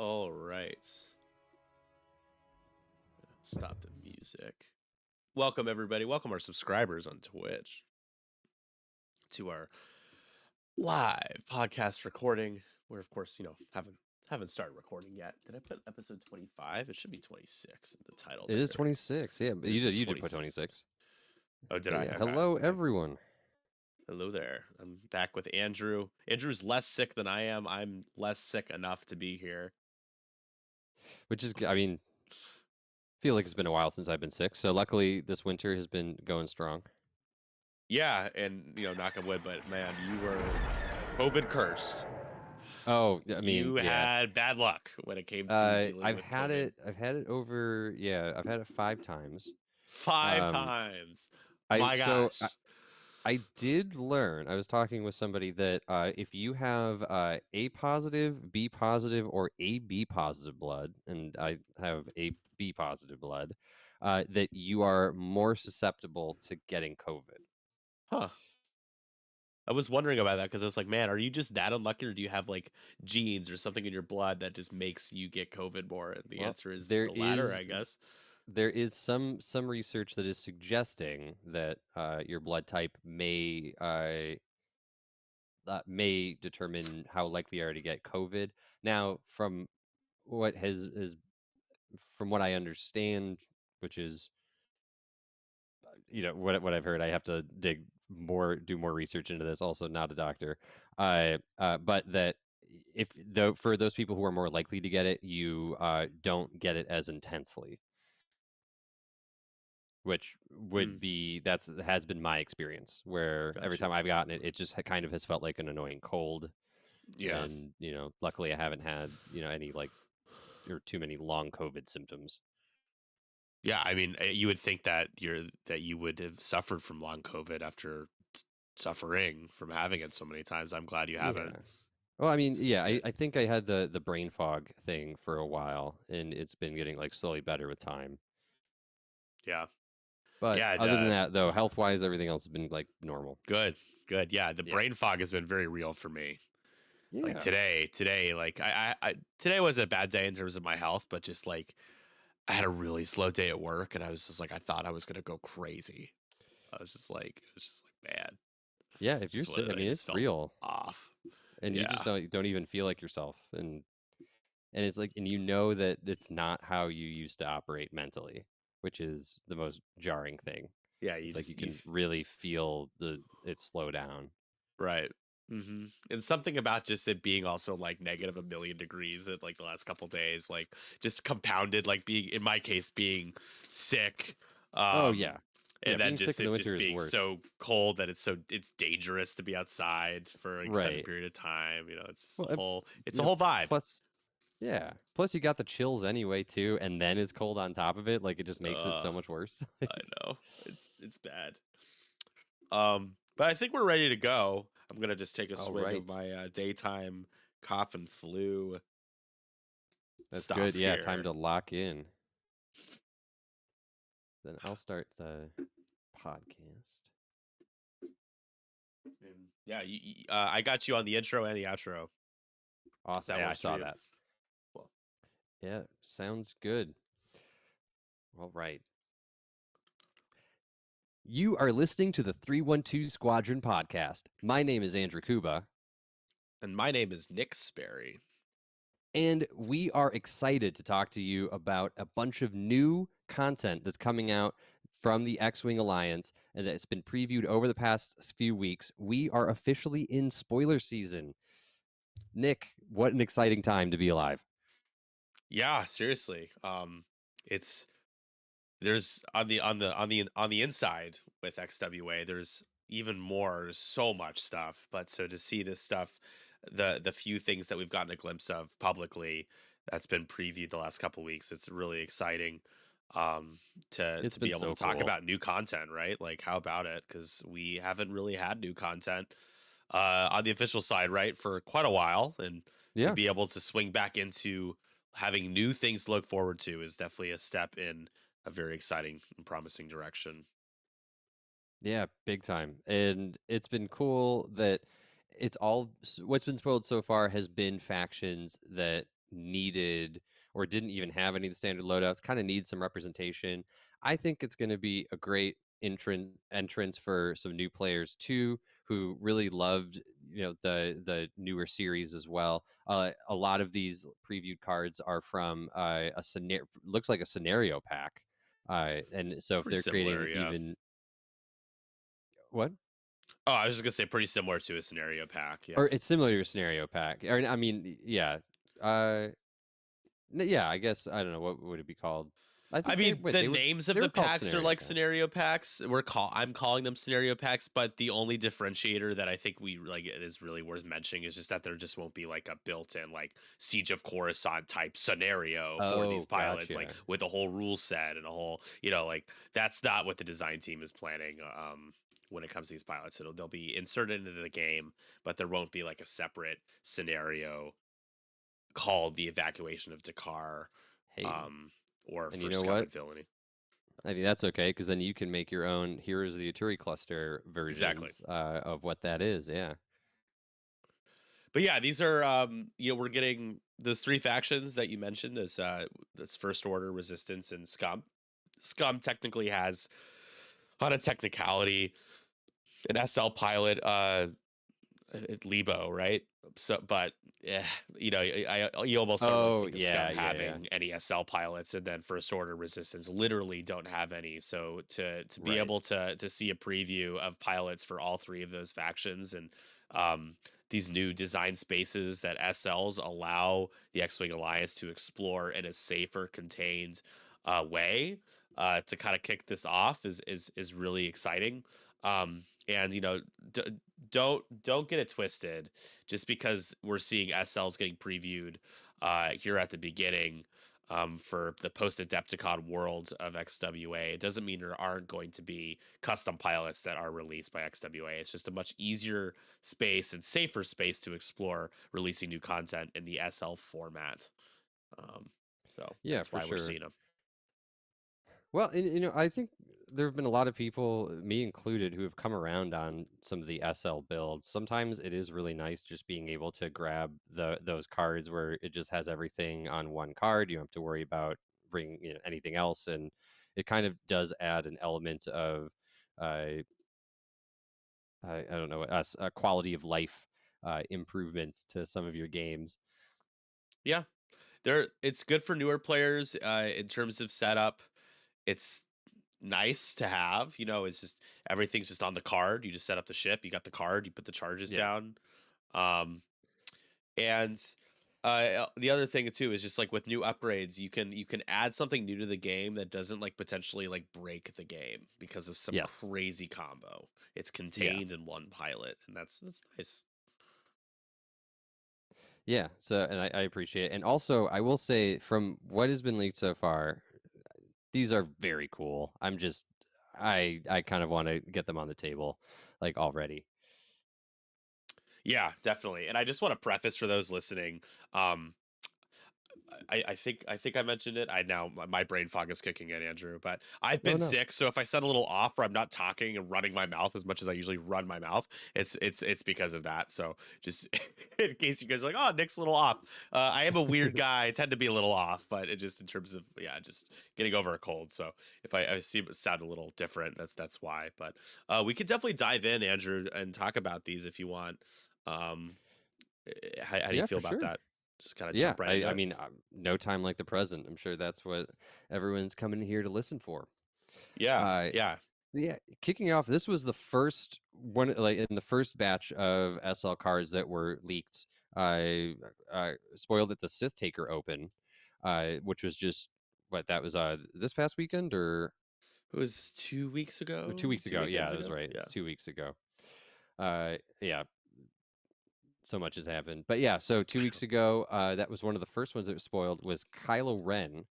All right. Stop the music. Welcome, everybody. Welcome our subscribers on Twitch to our live podcast recording. We're, of course, haven't started recording yet. Did I put episode 25? It should be 26 in the title. It is 26. Yeah, but you did put 26. Oh, did But I? yeah. Okay. Hello, everyone. Hello there. I'm back with Andrew. Andrew's less sick than I am. I'm less sick enough to be here. Which is, I mean, feel like it's been a while since I've been sick. So luckily, this winter has been going strong. Yeah, and knock on wood, but man, you were COVID cursed. Oh, I mean, you had bad luck when it came to dealing I've with had COVID. I've had it over. Yeah, I've had it 5 times. 5 times. My gosh. So I did learn. I was talking with somebody that if you have A positive, B positive, or AB positive blood, and I have AB positive blood, that you are more susceptible to getting COVID. Huh. I was wondering about that because I was like, man, are you just that unlucky, or do you have like genes or something in your blood that just makes you get COVID more? And the answer is the latter, I guess. There is some research that is suggesting that your blood type may determine how likely you are to get COVID. Now, from what from what I understand, which is what I've heard, I have to do more research into this. Also, not a doctor, but that for those people who are more likely to get it, you don't get it as intensely, which would be has been my experience, where every time I've gotten it, it just kind of has felt like an annoying cold. Yeah, and luckily I haven't had any or too many long COVID symptoms. Yeah, I mean, you would think that you would have suffered from long COVID after suffering from having it so many times. I'm glad you haven't. Yeah. Well, I mean, I think I had the brain fog thing for a while, and it's been getting slowly better with time. Yeah. But other than that, though, health-wise, everything else has been normal. Good. Yeah, the brain fog has been very real for me. Yeah. Like today, like today was a bad day in terms of my health, but just like I had a really slow day at work, and I was just like, I thought I was gonna go crazy. It was just like bad. Yeah, if you're sick, I mean, it's real off, and you just don't even feel like yourself, and it's like, and that it's not how you used to operate mentally, which is the most jarring thing. Yeah, it's you can really feel it slow down. Right. Mm-hmm. And something about just it being also like negative 1,000,000 degrees at like the last couple days, like just compounded, like being, in my case, being sick. Oh yeah. And then just it just being so cold that it's dangerous to be outside for an extended period of time. It's just a whole vibe. Plus you got the chills anyway too, and then it's cold on top of it. Like it just makes it so much worse. I know. It's bad. But I think we're ready to go. I'm gonna just take a swig of my daytime cough and flu. That's good. Yeah, here. Time to lock in. Then I'll start the podcast. And yeah, I got you on the intro and the outro. Awesome. Yeah, I saw that. Well, yeah, sounds good. All right. You are listening to the 312 Squadron podcast. My name is Andrew Kuba. And my name is Nick Sperry. And we are excited to talk to you about a bunch of new content that's coming out from the X-Wing Alliance and that's been previewed over the past few weeks. We are officially in spoiler season. Nick, what an exciting time to be alive. Yeah, seriously. There's on the inside with XWA, there's even more. There's so much stuff, but so to see this stuff, the few things that we've gotten a glimpse of publicly that's been previewed the last couple of weeks, it's really exciting to be able to talk about new content, right? Like, how about it? Because we haven't really had new content on the official side, right, for quite a while, and to be able to swing back into having new things to look forward to is definitely a step in a very exciting and promising direction. Yeah, big time. And it's been cool that what's been spoiled so far has been factions that needed or didn't even have any of the standard loadouts, kind of need some representation. I think it's going to be a great entrance for some new players too, who really loved the newer series as well. A lot of these previewed cards are from a scenario, looks like a scenario pack, and so if Pretty they're similar, creating yeah. even what Oh, I was just gonna say pretty similar to a scenario pack, yeah. or it's similar to a scenario pack, or I mean, yeah, uh, yeah, I guess I don't know what would it be called. I I think mean, the names of they the were called packs are scenario like packs. scenario packs. I'm calling them scenario packs, but the only differentiator that I think we like is really worth mentioning is just that there just won't be like a built-in like Siege of Coruscant type scenario for these Oh, pilots, like gotcha. with a whole rule set and a whole, like that's not what the design team is planning. When it comes to these pilots, they'll be inserted into the game, but there won't be like a separate scenario called the evacuation of Dakar, Hey, um, or and you for know Scum what? and Villainy. I mean, that's okay because then you can make your own Heroes of the Uturi cluster Exactly. versions of what that is. Yeah. But yeah, these are we're getting those three factions that you mentioned as this First Order, Resistance, and Scum. Scum technically has on a technicality an SL pilot, Lebo, right? So, but yeah, you almost don't really Oh, think of Scum yeah, yeah, yeah. having any SL pilots, and then First Order Resistance literally don't have any. So to be Right. able to see a preview of pilots for all three of those factions and um, these new design spaces that SLs allow the X-wing Alliance to explore in a safer, contained way to kind of kick this off is really exciting. And d- don't get it twisted. Just because we're seeing SLs getting previewed here at the beginning for the post Adepticon world of XWA, it doesn't mean there aren't going to be custom pilots that are released by XWA. It's just a much easier space and safer space to explore releasing new content in the SL format. Um, so Yeah, that's for why we're sure. seeing them. Well, and, I think there have been a lot of people, me included, who have come around on some of the SL builds. Sometimes it is really nice just being able to grab those cards where it just has everything on one card. You don't have to worry about bringing anything else, and it kind of does add an element of uh, I don't know, quality of life improvements to some of your games. Yeah, it's good for newer players in terms of setup. It's nice to have. It's just everything's just on the card. You just set up the ship, you got the card, you put the charges Yeah. down. Um and the other thing too is just like with new upgrades, you can add something new to the game that doesn't like potentially like break the game because of some Yes. crazy combo. It's Yeah. contained in one pilot, and that's nice. Yeah. So, and I appreciate it. And also, I will say, from what has been leaked so far, these are very cool. I kind of want to get them on the table, like already. Yeah, definitely. And I just want to preface for those listening, um I think I mentioned it. I now my brain fog is kicking in, Andrew. But I've No, been no. sick, so if I sound a little off or I'm not talking and running my mouth as much as I usually run my mouth, it's because of that. So just in case you guys are like, oh, Nick's a little off. I am a weird guy. I tend to be a little off, but it just in terms of just getting over a cold. So if I seem sound a little different, that's why. But we could definitely dive in, Andrew, and talk about these if you want. Um, how do you Yeah, feel for about sure. that? Just kind of Yeah, jump right into I it. mean, no time like the present. I'm sure that's what everyone's coming here to listen for. Yeah, Uh, yeah. yeah, kicking off, this was the first one, like in the first batch of SL cards that were leaked. I spoiled at the Sith Taker Open, which was just what that was this past weekend or It was 2 weeks two ago, weeks two ago. Yeah, weekends that was ago. right. Yeah. It's 2 weeks ago. Yeah, so much has happened. But yeah, so 2 weeks ago, that was one of the first ones that was spoiled was Kylo Ren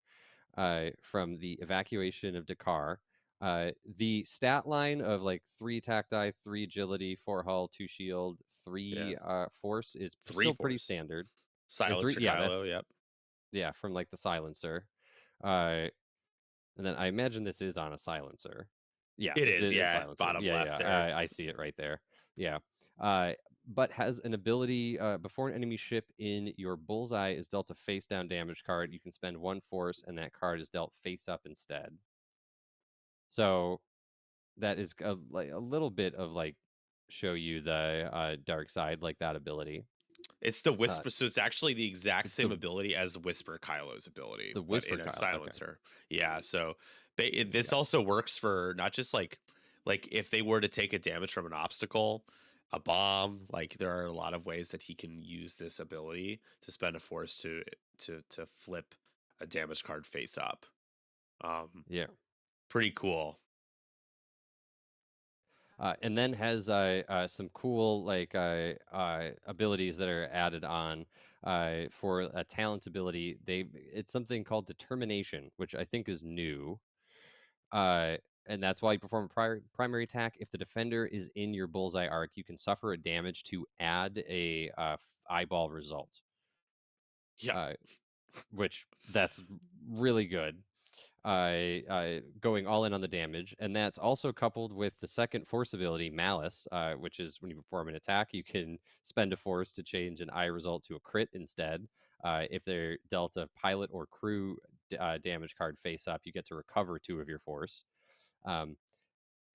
from the evacuation of Dakar. The stat line of like 3 attack die, 3 agility, 4 hull, 2 shield, Yeah. 3 force is Three still pretty force. standard. Or Silence three, for yeah, Kylo. that's Yep. from like the silencer. Uh, and then I imagine this is on a silencer. Yeah, It it is. is Yeah. silencer. Bottom Yeah, left yeah, there. I see it right there. Yeah. Uh, but has an ability before an enemy ship in your bullseye is dealt a face down damage card. You can spend one force, and that card is dealt face up instead. So that is like a little bit of like show you the dark side, like that ability. It's the Uh, Whisper, so it's actually the exact it's same the ability as Whisper Kylo's it's ability, the but Whisper in a Kyle. Okay. silencer. Yeah, so this Yeah. also works for not just like if they were to take a damage from an obstacle, a bomb. Like there are a lot of ways that he can use this ability to spend a force to flip a damage card face up. Um, Yeah. Pretty cool. And then has some cool like abilities that are added on for a talent ability. It's something called determination, which I think is new. Uh, and that's why you perform a primary attack. If the defender is in your bullseye arc, you can suffer a damage to add a eyeball result, Yeah, uh, which that's really good. Going all in on the damage, and that's also coupled with the second force ability, Malice, which is when you perform an attack, you can spend a force to change an eye result to a crit instead. If they're dealt a pilot or crew damage card face up, you get to recover two of your force. Um,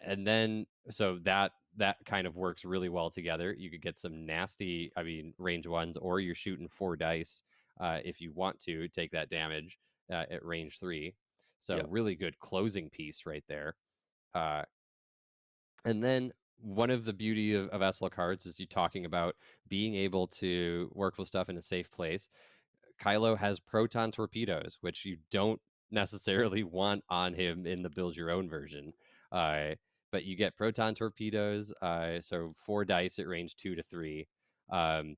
and then so that kind of works really well together. You could get some nasty, I mean, range ones, or you're shooting 4 dice if you want to take that damage at range 3. So yep. really good closing piece right there. Uh, and then one of the beauty of SL cards is you talking about being able to work with stuff in a safe place. Kylo has proton torpedoes, which you don't necessarily want on him in the build your own version. Uh, but you get proton torpedoes, so 4 dice at range 2 to 3. Um,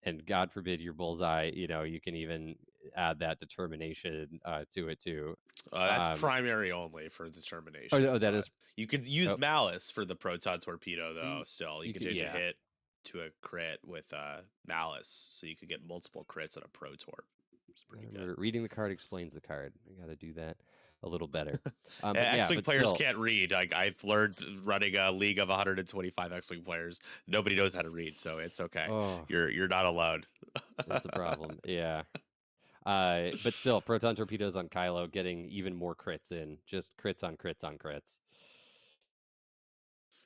and God forbid your bullseye, you can even add that determination to it too. That's Um, primary only for oh, determination, no, that but is. you could use Oh, Malice for the proton torpedo though. see, Still, you you could could, change a yeah. hit to a crit with Malice, so you could get multiple crits on a pro torp. It's pretty good. Remember, reading the card explains the card. I got to do that a little better. But yeah, X-wing but players still, can't read. Like I've learned running a league of 125 X-wing players, nobody knows how to read, so it's okay. oh, You're not alone. that's a problem. Yeah. But still, proton torpedoes on Kylo getting even more crits in, just crits on crits on crits.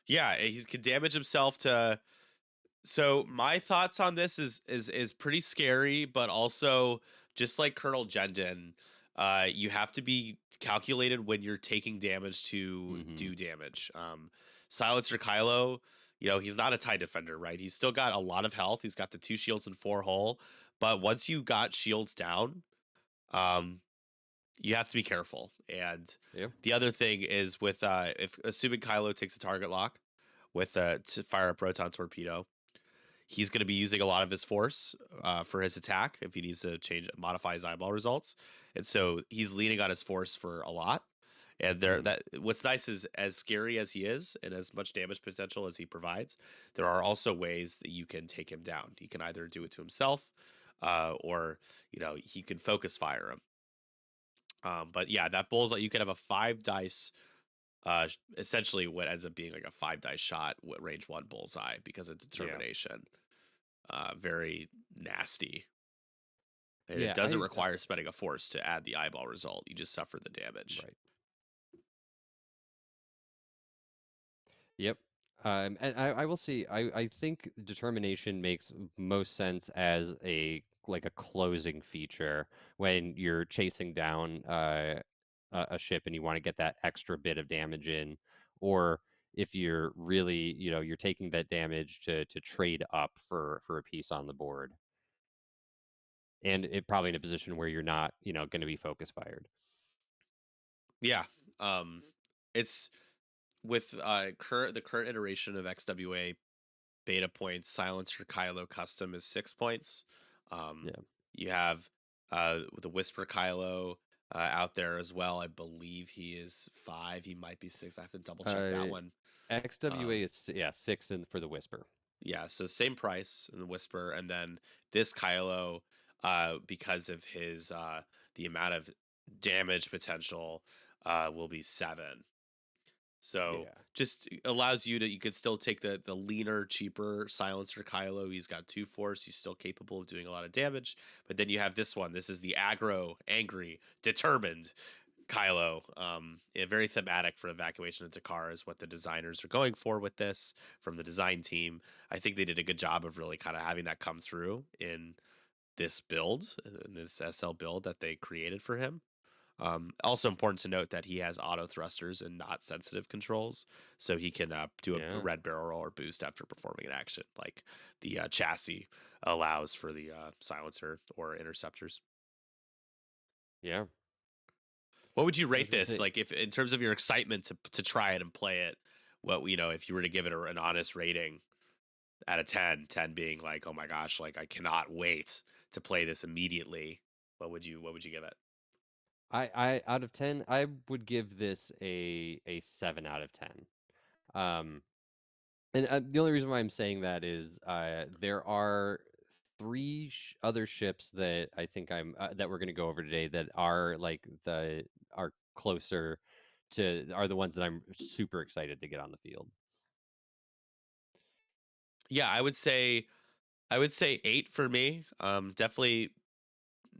Yeah, he can damage himself to. So my thoughts on this is pretty scary, but also just like Colonel Jendon, you have to be calculated when you're taking damage to Hmm. do damage. Silencer Kylo, he's not a tie defender, right? He's still got a lot of health. He's got the 2 shields and 4 hull, but once you got shields down, um, you have to be careful. And Yeah. the other thing is with if assuming Kylo takes a target lock with to fire a proton torpedo, he's going to be using a lot of his force for his attack if he needs to modify his eyeball results, and so he's leaning on his force for a lot. And there, Hmm. that what's nice is as scary as he is and as much damage potential as he provides, there are also ways that you can take him down. He can either do it to himself, or he can focus fire him. But yeah, that bullseye you can have a 5 dice. Essentially, what ends up being like a 5 dice shot with range 1 bullseye because of Yeah. determination. Very nasty. And it Yeah. doesn't require spending a force to add the eyeball result. You just suffer the damage. Right. Yep. And I will see. I think determination makes most sense as a closing feature when you're chasing down a ship and you want to get that extra bit of damage in, or if you're really, you're taking that damage to trade up for a piece on the board, and it probably in a position where you're not, going to be focus fired. Yeah. It's with the current iteration of XWA beta points, Silencer Kylo custom is 6 points. Um, Yeah. you have the Whisper Kylo out there as well. I believe he is 5. He might be 6. I have to double check that Uh, one. XWA Um, is, yeah, 6 in for the whisper. Yeah, so same price in the Whisper, and then this Kylo, because of his the amount of damage potential, will be 7. So Yeah. just allows you to, you could still take the leaner, cheaper silencer Kylo. He's got two force. He's still capable of doing a lot of damage. But then you have this one. This is the aggro, angry, determined Kylo. Very thematic for Evacuation of Takar is what the designers are going for with this from the design team. I think they did a good job of really kind of having that come through in this build, in this SL build that they created for him. Also important to note that he has auto thrusters and not sensitive controls, so he can do a Yeah. red barrel roll or boost after performing an action, like the chassis allows for the silencer or interceptors. Yeah. What would you I was rate gonna this? say Like, if in terms of your excitement to try it and play it, what if you were to give it an honest rating out of 10, 10 being like, oh my gosh, like I cannot wait to play this immediately. What would you give it? I out of 10, I would give this a 7 out of 10. Um, and the only reason why I'm saying that is there are three other ships that I think that we're going to go over today that are like are closer to are the ones that I'm super excited to get on the field. Yeah, I would say 8 for me. Definitely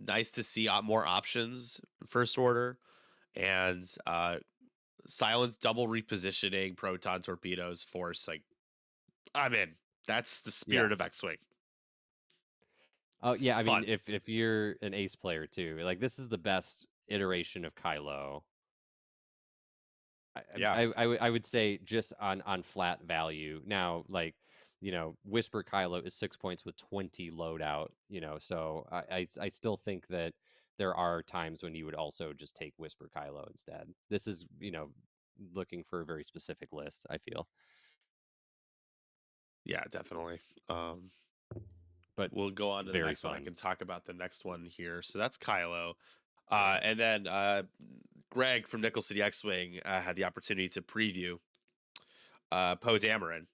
nice to see more options in First Order, and silence, double repositioning, proton torpedoes, force. Like, I'm in. That's the Yeah. spirit of X-wing. Oh yeah, It's I mean fun. if you're an ace player too, like this is the best iteration of Kylo. Yeah, I would say just on flat value. Now, like, Whisper Kylo is 6 points with 20 loadout, so I still think that there are times when you would also just take Whisper Kylo instead. This is, looking for a very specific list, I feel. yeah, definitely. But We'll go on to the very next one. I fun. can talk about the next one here. So that's Kylo. Yeah. And then Greg from Nickel City X Wing had the opportunity to preview Poe Dameron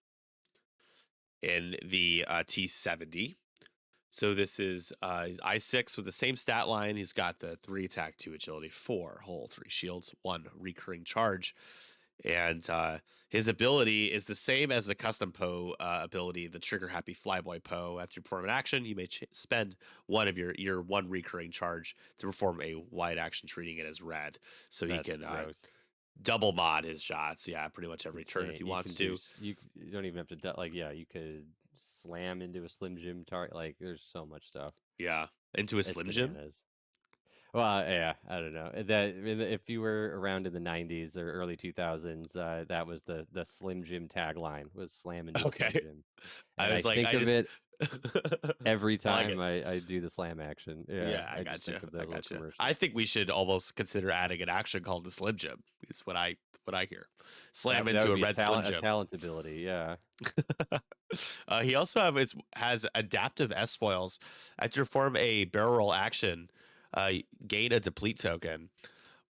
in the T70. So this is he's I6 with the same stat line. He's got the 3 attack, 2 agility, 4 hull, 3 shields, 1 recurring charge. And his ability is the same as the custom Poe ability, the trigger happy flyboy Poe. After you perform an action, you may spend one of your 1 recurring charge to perform a wide action, treating it as red. So he That's can gross. double mod his shots. Yeah, pretty much It's every turn if insane. he You wants can do to. you don't even have to like yeah, you could slam into a Slim Jim target. Like there's so much stuff. Yeah, into a It's Slim Jim. bananas. Well, yeah, I don't know. If you were around in the '90s or early 2000s, that was the Slim Jim tagline was "Slam into a Slim Okay, Jim," I and I was like, think I of just, it every I like time it. I do the slam action. Yeah, Yeah, I I just got you. think of I those little got you. I commercials. think we should almost consider adding an action called the Slim Jim. Is what I hear. Slam That into would a be red Slim a Jim. talent ability. Yeah, He also has adaptive S foils. After you perform a barrel roll action, gain a deplete token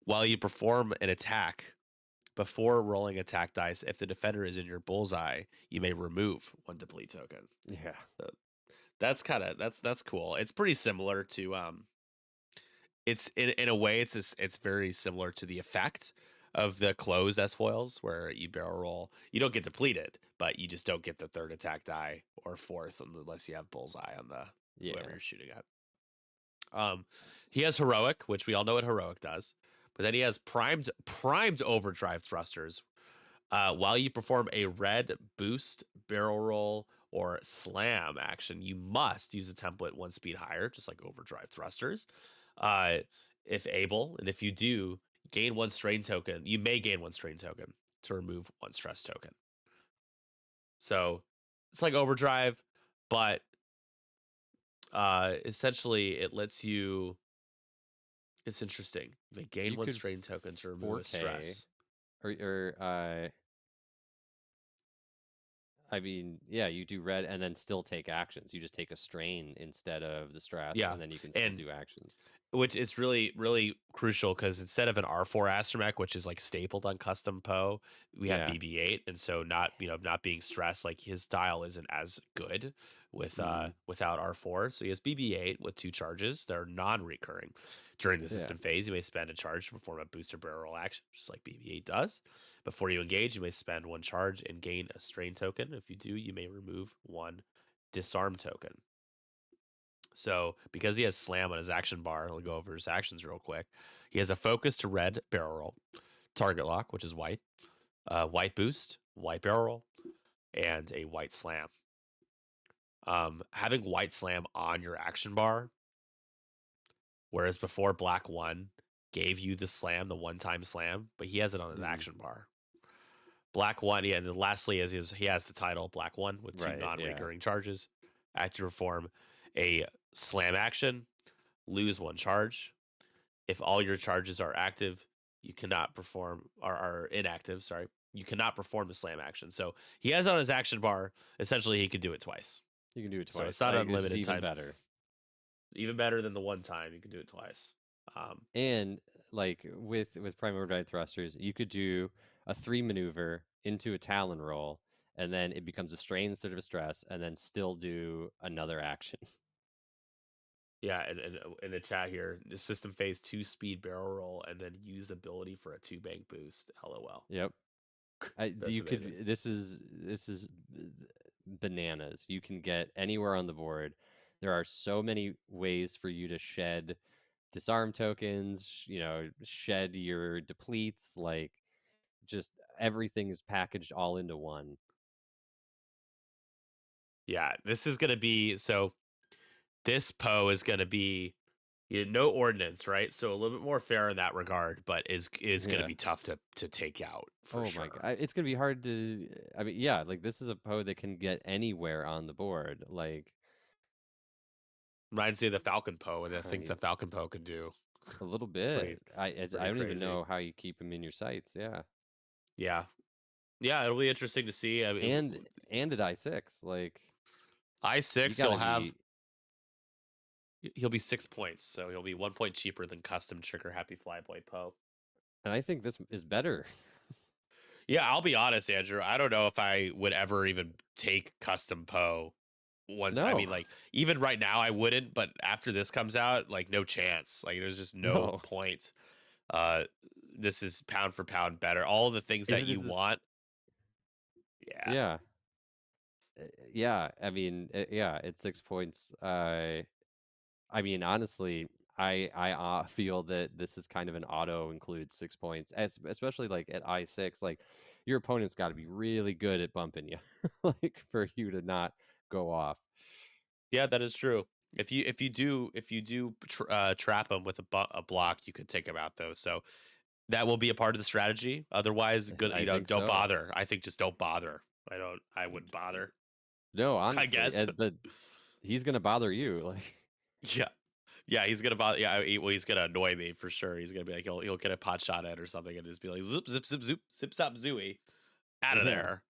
while you perform an attack. Before rolling attack dice, if the defender is in your bullseye, you may remove 1 deplete token. yeah, Uh, that's cool. It's pretty similar to it's in a way it's very similar to the effect of the closed S foils where you barrel roll. You don't get depleted, but you just don't get the third attack die or fourth unless you have bullseye on the whoever yeah. you're shooting at. He has heroic, which we all know what heroic does, but then he has primed overdrive thrusters. While you perform a red boost, barrel roll, or slam action, you must use a template 1 speed higher, just like overdrive thrusters. Uh, if able, and if you do, gain 1 strain token. You may gain 1 strain token to remove 1 stress token. So it's like overdrive, but essentially it lets you. It's interesting. They gain You one could strain token to remove a 4K stress. or I mean, yeah, you do red and then still take actions. You just take a strain instead of the stress, Yeah, and then you can still and do actions. which is really, really crucial because instead of an R4 astromech, which is like stapled on custom Poe, we have Yeah. BB8, and so not being stressed, like his style isn't as good with Mm, without R4. So he has BB8 with 2 charges that are non-recurring. During the yeah. system phase, you may spend a charge to perform a booster barrel roll action, just like BB8 does. Before you engage, you may spend one charge and gain a strain token. If you do, you may remove one disarm token. So, because he has slam on his action bar, I'll go over his actions real quick. He has a focus to red barrel roll, target lock, which is white, white boost, white barrel roll, and a white slam. Having white slam on your action bar, whereas before black one gave you the slam, the one time slam, but he has it on his Mhm. action bar. Black one, yeah, and then lastly is he has the title Black One with two Right, yeah. non-recurring charges. Active perform a slam action, lose one charge. If all your charges are active, you cannot perform are inactive, sorry. You cannot perform the slam action. So he has it on his action bar. Essentially, he could do it twice. You can do it So it's twice, not which is unlimited even times. better. Even better than the one time, you can do it twice. Um, And like with primary drive thrusters, you could do a 3 maneuver into a Talon roll, and then it becomes a strain instead of a stress, and then still do another action. yeah, and in the chat here, the system phase 2 speed barrel roll and then use ability for a 2 bank boost. LOL. Yep. That's You amazing. could this is bananas. You can get anywhere on the board. There are so many ways for you to shed disarm tokens, shed your depletes, like just everything is packaged all into one. Yeah, this is gonna be so. This Poe is gonna be no ordinance, right? So a little bit more fair in that regard, but is gonna Yeah. be tough to take out for Oh my sure. god. It's gonna be hard to I mean, yeah, like this is a Poe that can get anywhere on the board. Like, Reminds me of the Falcon Poe and the I things mean, that Falcon Poe could do. a little Pretty bit. I pretty don't even crazy. know how you keep him in your sights. Yeah. Yeah, yeah, it'll be interesting to see. I mean, And and at I6, like I you six got he'll to have be he'll be 6 points, so he'll be 1 point cheaper than custom trigger Happy Flyboy Poe. and I think this is better. Yeah, I'll be honest, Andrew. I don't know if I would ever even take custom Poe once. I No. mean, like even right now, I wouldn't. But after this comes out, like no chance. Like there's just no No. point. Uh, this is pound for pound better. All the things If that it you is want. Yeah, yeah. Yeah, I mean, yeah, it's 6 points. I mean, honestly, I feel that this is kind of an auto include 6 points, especially like at I6. Like your opponent's got to be really good at bumping you, like for you to not go off. yeah, that is true. If you do trap him with a block, you could take him out though. So that will be a part of the strategy. Otherwise, good. I think Don't so. bother. I think just don't bother. I don't. I wouldn't bother. No, I honestly, guess. but he's gonna bother you. Like, Yeah. Yeah, he's gonna bother. Yeah, well, he's gonna annoy me for sure. He's gonna be like, he'll get a pot shot at or something, and just be like, zip, zip, zip, zoop, zip, stop, zooey, out of yeah. there.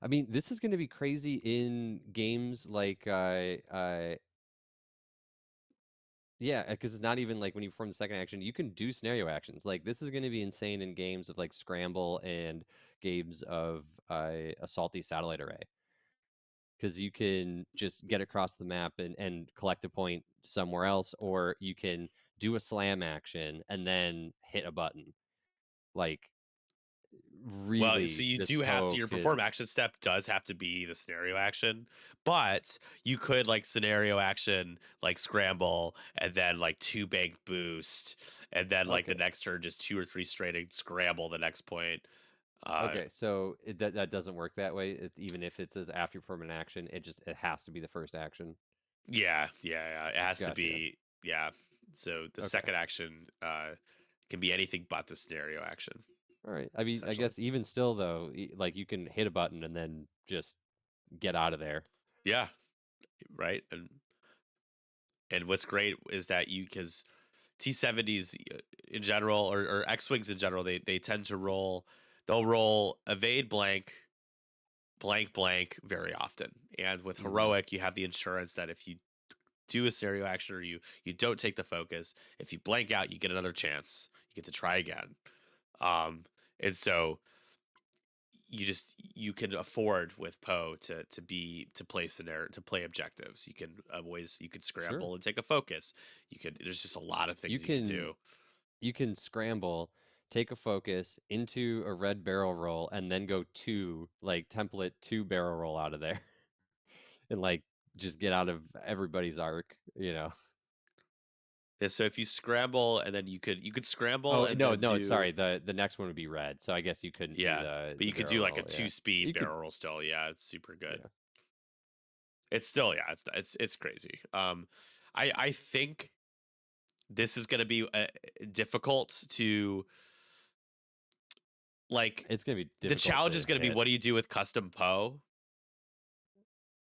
I mean, this is gonna be crazy in games like yeah, because it's not even like when you perform the second action, you can do scenario actions. Like this is going to be insane in games of like Scramble and games of a salty satellite array, because you can just get across the map and collect a point somewhere else, or you can do a slam action and then hit a button. Like Well, so really, you this do have to. Poe Your could. perform action step does have to be the scenario action, but you could like scenario action, like scramble, and then like 2 bank boost, and then like the Okay, next turn just 2 or 3 straight and scramble the next point. Uh, okay, so that doesn't work that way. Even if it says after you perform an action, it has to be the first action. yeah, yeah, yeah. It has to Gotcha. be, yeah. So the Okay. second action can be anything but the scenario action, All right. I mean, I essentially. guess even still though, like you can hit a button and then just get out of there. Yeah, right. And what's great is that you because T70s in general or X Wings in general, they tend to roll. They'll roll evade blank, blank blank very often. And with Hmm. heroic, you have the insurance that if you do a stereo action or you don't take the focus, if you blank out, you get another chance. You get to try again. Um, and so you can afford with Poe to play scenario to play objectives. You can always you could Sure. scramble and take a focus. You could there's just a lot of You things you could can do. you can scramble take a focus into a red barrel roll, and then go two, like template two barrel roll out of there, and like just get out of everybody's arc, you know. Yeah, so if you scramble and then you could scramble Oh and no, then no, do sorry. The next one would be red, so I guess you couldn't do yeah, but the you could barrel do like a roll. Yeah, 2 speed you could. barrel roll still. Yeah, it's super good. Yeah, It's still yeah, it's crazy. I think this is going to be difficult to like it's gonna be the difficult challenge to is going to be hit. what do you do with custom Poe?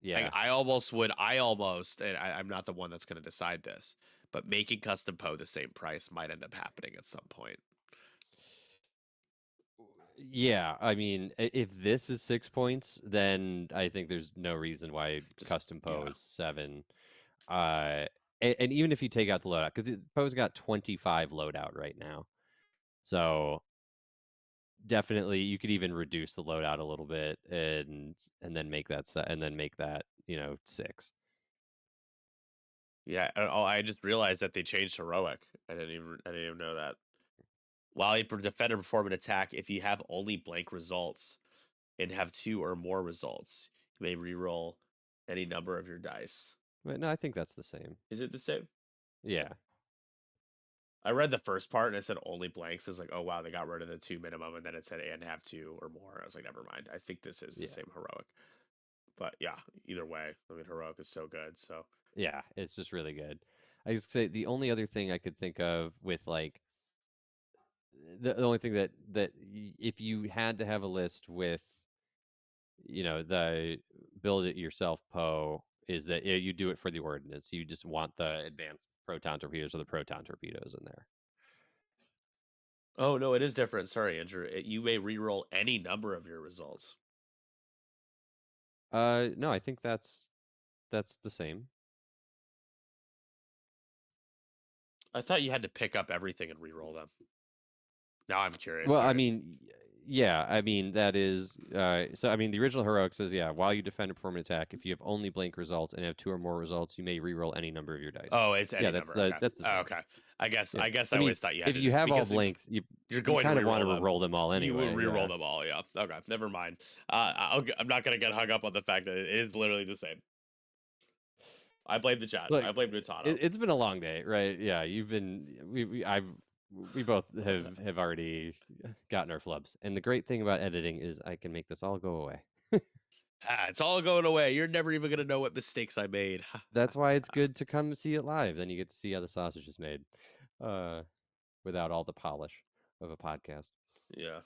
Yeah, I almost, and I'm not the one that's going to decide this, but making custom Poe the same price might end up happening at some point. yeah. I mean, if this is 6 points, then I think there's no reason why Just custom Poe yeah, is 7. Uh, and even if you take out the loadout, because Poe's got 25 loadout right now, so definitely you could even reduce the loadout a little bit, and then make that and then make that 6. yeah. Oh, I just realized that they changed heroic. I didn't even know that. While a defender perform an attack, if you have only blank results and have two or more results, you may reroll any number of your dice. But no, I think that's the same. Is it the same? Yeah, I read the first part and it said only blanks. It's like, oh wow, they got rid of the two minimum, and then it said and have two or more. I was like, never mind. I think this is the yeah, same heroic. But yeah, either way, I mean, heroic is so good. So yeah. It's just really good. I just say the only other thing I could think of with like the only thing if you had to have a list with the build it yourself Poe is that you do it for the ordnance. You just want the advanced proton torpedoes or the proton torpedoes in there. oh no, it is different. Sorry, Andrew. You may reroll any number of your results. No, I think that's the same. I thought you had to pick up everything and reroll them. Now I'm curious. Well, I Sorry. mean, yeah, I mean that is so I mean the original heroic says, yeah, while you defend or perform an attack, if you have only blank results and have two or more results, you may reroll any number of your dice. Oh, it's Yeah, any that's number. the Okay. that's the Oh, same. okay. I guess. Yeah. I guess I I mean, always thought you had if to you just have all because if blanks, you you're you going to kind of want to reroll them, roll them all you will anyway. reroll Yeah. them all. Yeah. Okay. Never mind. I'm not gonna get hung up on the fact that it is literally the same. I blame the chat. Look, I blame Nutano. it's been a long day, right? Yeah, you've been we both have already gotten our flubs. And the great thing about editing is I can make this all go away. It's all going away. You're never even gonna know what mistakes I made. That's why it's good to come see it live. Then you get to see how the sausage is made, uh, without all the polish of a podcast. Yeah,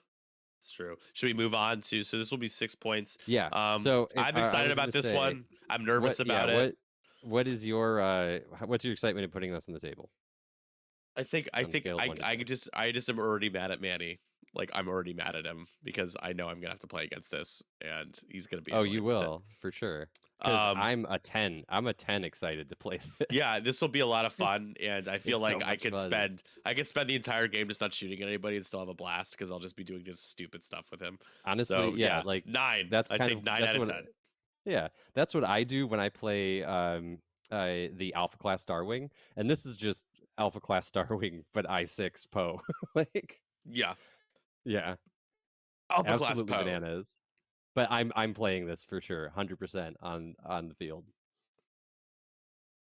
it's true. Should we move on to? So this will be 6 points. Yeah. So I'm I excited was about gonna this say, one. I'm nervous yeah, about it. what is your what's your excitement in putting this on the table I on a think scale of one to I 10? could just I just am already mad at Manny. Like I'm already mad at him because I know I'm gonna have to play against this and he's gonna be Oh, you annoyed with it. will for sure. Because Um I'm a 10. I'm a 10 excited to play this. yeah, this will be a lot of fun and I feel It's so like much fun. I could spend the entire game just not shooting at anybody and still have a blast because I'll just be doing just stupid stuff with him. Honestly, So yeah, yeah, like nine. that's I'd kind say of nine that's out of what 10. yeah, that's what I do when I play the Alpha Class Starwing, and this is just Alpha Class Starwing but I6 Poe. Like, Yeah. yeah, Alpha class absolutely Poe. bananas. But I'm playing this for sure, 100% on the field.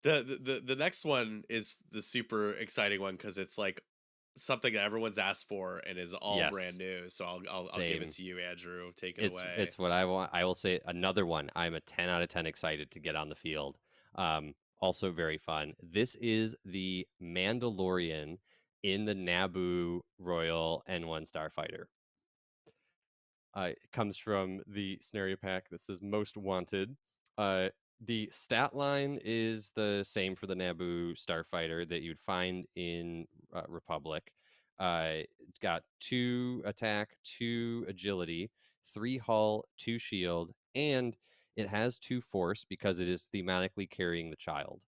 The next one is the super exciting one because it's like something that everyone's asked for and is all brand Yes, new. So I'll give it same. to you, Andrew. Take it It's away. it's what I want. I will say another one. I'm a 10 out of 10 excited to get on the field. Also very fun. This is the Mandalorian in the Naboo Royal N1 Starfighter. It comes from the scenario pack that says Most Wanted. The stat line is the same for the Naboo Starfighter that you'd find in Republic. It's got 2 attack, 2 agility, 3 hull, 2 shield, and it has 2 force because it is thematically carrying the child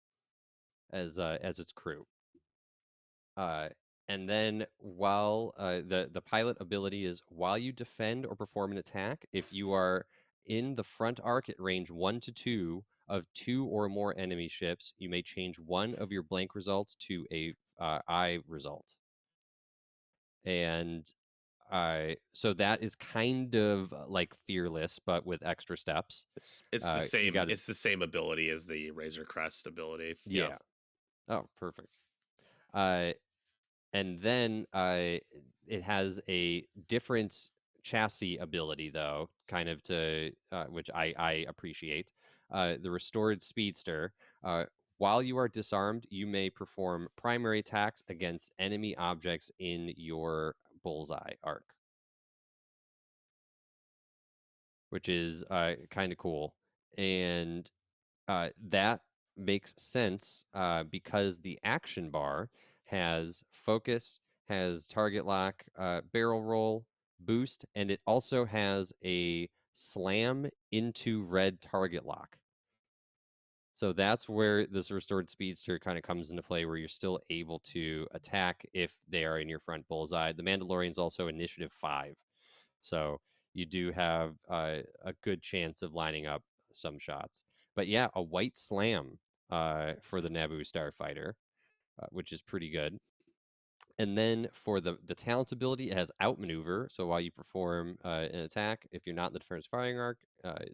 as its crew. Uh, and then while the pilot ability is while you defend or perform an attack, if you are in the front arc at range 1 to 2 of 2 or more enemy ships, you may change one of your blank results to a I result. and so that is kind of like fearless, but with extra steps. It's the You same got to, it's the same ability as the Razor Crest ability. Yeah. yeah. Oh, perfect. Uh, and then it has a different chassis ability, though, kind of to which I appreciate. The restored speedster. Uh, while you are disarmed, you may perform primary attacks against enemy objects in your bullseye arc, which is kind of cool. And that makes sense because the action bar has focus, has target lock, barrel roll, boost, and it also has a slam into red target lock. So that's where this restored speedster kind of comes into play, where you're still able to attack if they are in your front bullseye. The Mandalorian's also initiative 5, so you do have a good chance of lining up some shots. But yeah, a white slam for the Naboo starfighter, which is pretty good. And then for the talent ability, it has outmaneuver. So while you perform an attack, if you're not in the defender's firing arc,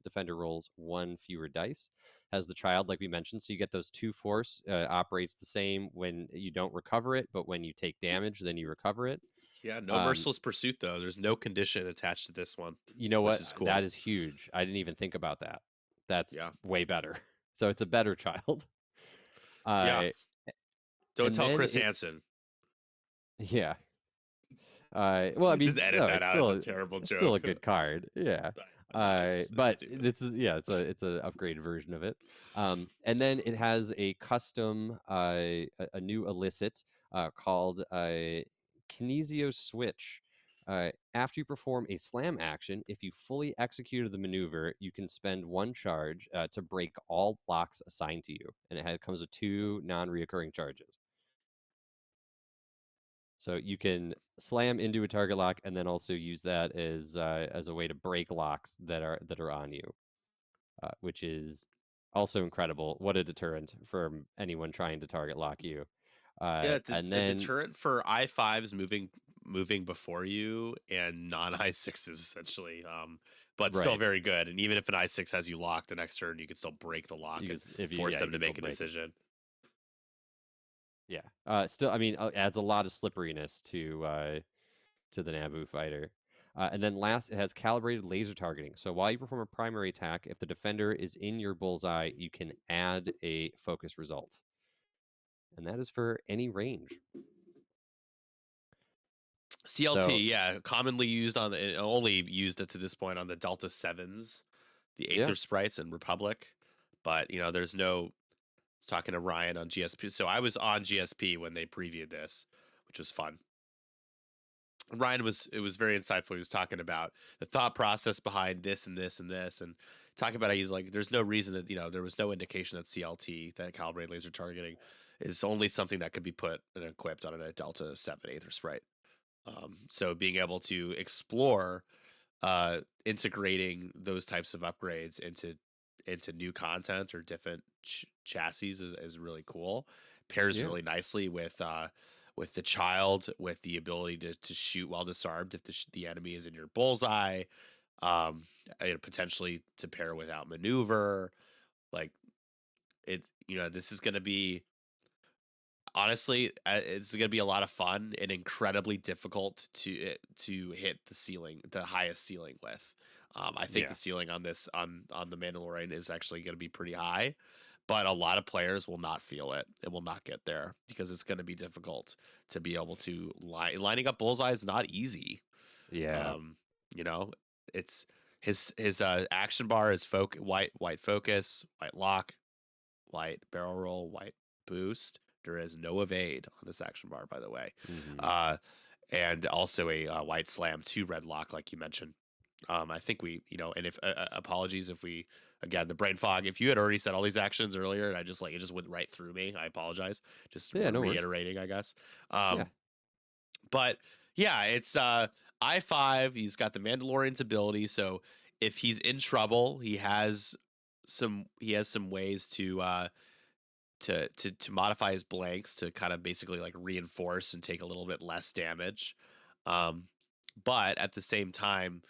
defender rolls 1 fewer dice. Has the child, like we mentioned, so you get those 2 force. Operates the same when you don't recover it, but when you take damage, then you recover it. Yeah, no Um, merciless pursuit though. There's no condition attached to this one, you know which what? is cool. That is huge. I didn't even think about that. That's Yeah. way better. So it's a better child. Yeah. Uh, Don't and tell then Chris it, Hansen. yeah. Well, I Just mean, edit no, that out. It's a terrible it's still joke. a good card. Yeah. I know it's But stupid. this is yeah, it's a upgraded version of it. And then it has a custom a new elicit called Kinesio Switch. After you perform a slam action, if you fully executed the maneuver, you can spend 1 charge to break all locks assigned to you, and comes with 2 non-reoccurring charges. So you can slam into a target lock and then also use that as a way to break locks that are on you, which is also incredible. What a deterrent from anyone trying to target lock you. Yeah, And a then deterrent for I5s moving before you and non I6s essentially. But still right, very good. And even if an I6 has you locked the next turn, you can still break the lock and if you force yeah you them to can still make a break it. decision. Yeah. Still, I mean, adds a lot of slipperiness to the Naboo fighter. And then last, it has calibrated laser targeting. So while you perform a primary attack, if the defender is in your bullseye, you can add a focus result. And that is for any range. So, CLT, yeah, commonly used on the only used it to this point on the Delta 7s, the yeah. Aether Sprites and Republic. But there's no talking to Ryan on GSP. So I was on GSP when they previewed this, which was fun. Ryan it was very insightful. He was talking about the thought process behind this and this and this, and talking about how he's like, there's no reason that there was no indication that CLT, that calibrated laser targeting, is only something that could be put and equipped on a Delta 7 Aether Sprite. So being able to explore integrating those types of upgrades into new content or different chassis is really cool. Pairs Yeah. really nicely with the child, with the ability to shoot while disarmed if the enemy is in your bullseye. Um, Potentially to pair with outmaneuver. Like this is going to be honestly, it's going to be a lot of fun and incredibly difficult to hit the ceiling, the highest ceiling with. I think the Yeah. ceiling on this on the Mandalorian is actually going to be pretty high, but a lot of players will not feel it. It will not get there because it's going to be difficult to be able to lining up bullseye is not easy. Yeah. Um, you know, it's his action bar is white focus, white lock, white barrel roll, white boost. There is no evade on this action bar, by the way. Hmm. Uh, and also a white slam, 2 red lock, like you mentioned. I think and if apologies if we, again, the brain fog. If you had already said all these actions earlier, and I just it just went right through me. I apologize. Just Yeah, no worries. reiterating, I guess. Yeah. But yeah, it's I5. He's got the Mandalorian's ability, so if he's in trouble, he has some ways to modify his blanks to kind of basically like reinforce and take a little bit less damage. Um, but at the same time,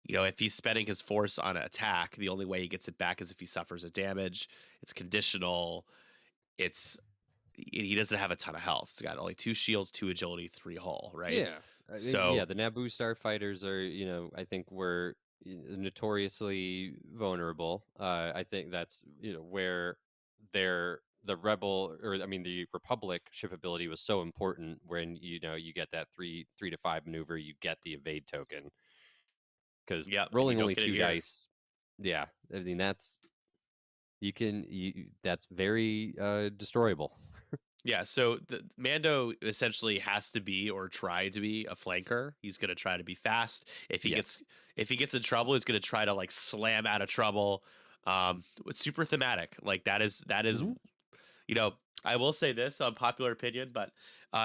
if he's spending his force on an attack, the only way he gets it back is if he suffers a damage. It's conditional. It's he doesn't have a ton of health. He's got only 2 shields, 2 agility, 3 hull, right? Yeah. I mean, yeah, So, the Naboo starfighters are, I think were notoriously vulnerable. I think that's, where the rebel, or I mean the Republic shipability was so important when you get that three to five maneuver, you get the evade token because yep, and you rolling don't only get it two here. dice, yeah, I mean that's very destroyable. Yeah, so the Mando essentially has to be or try to be a flanker. He's going to try to be fast. Yes. If he gets in trouble, he's going to try to like slam out of trouble. It's super thematic. Like that is Hmm. You know, I will say this on popular opinion, but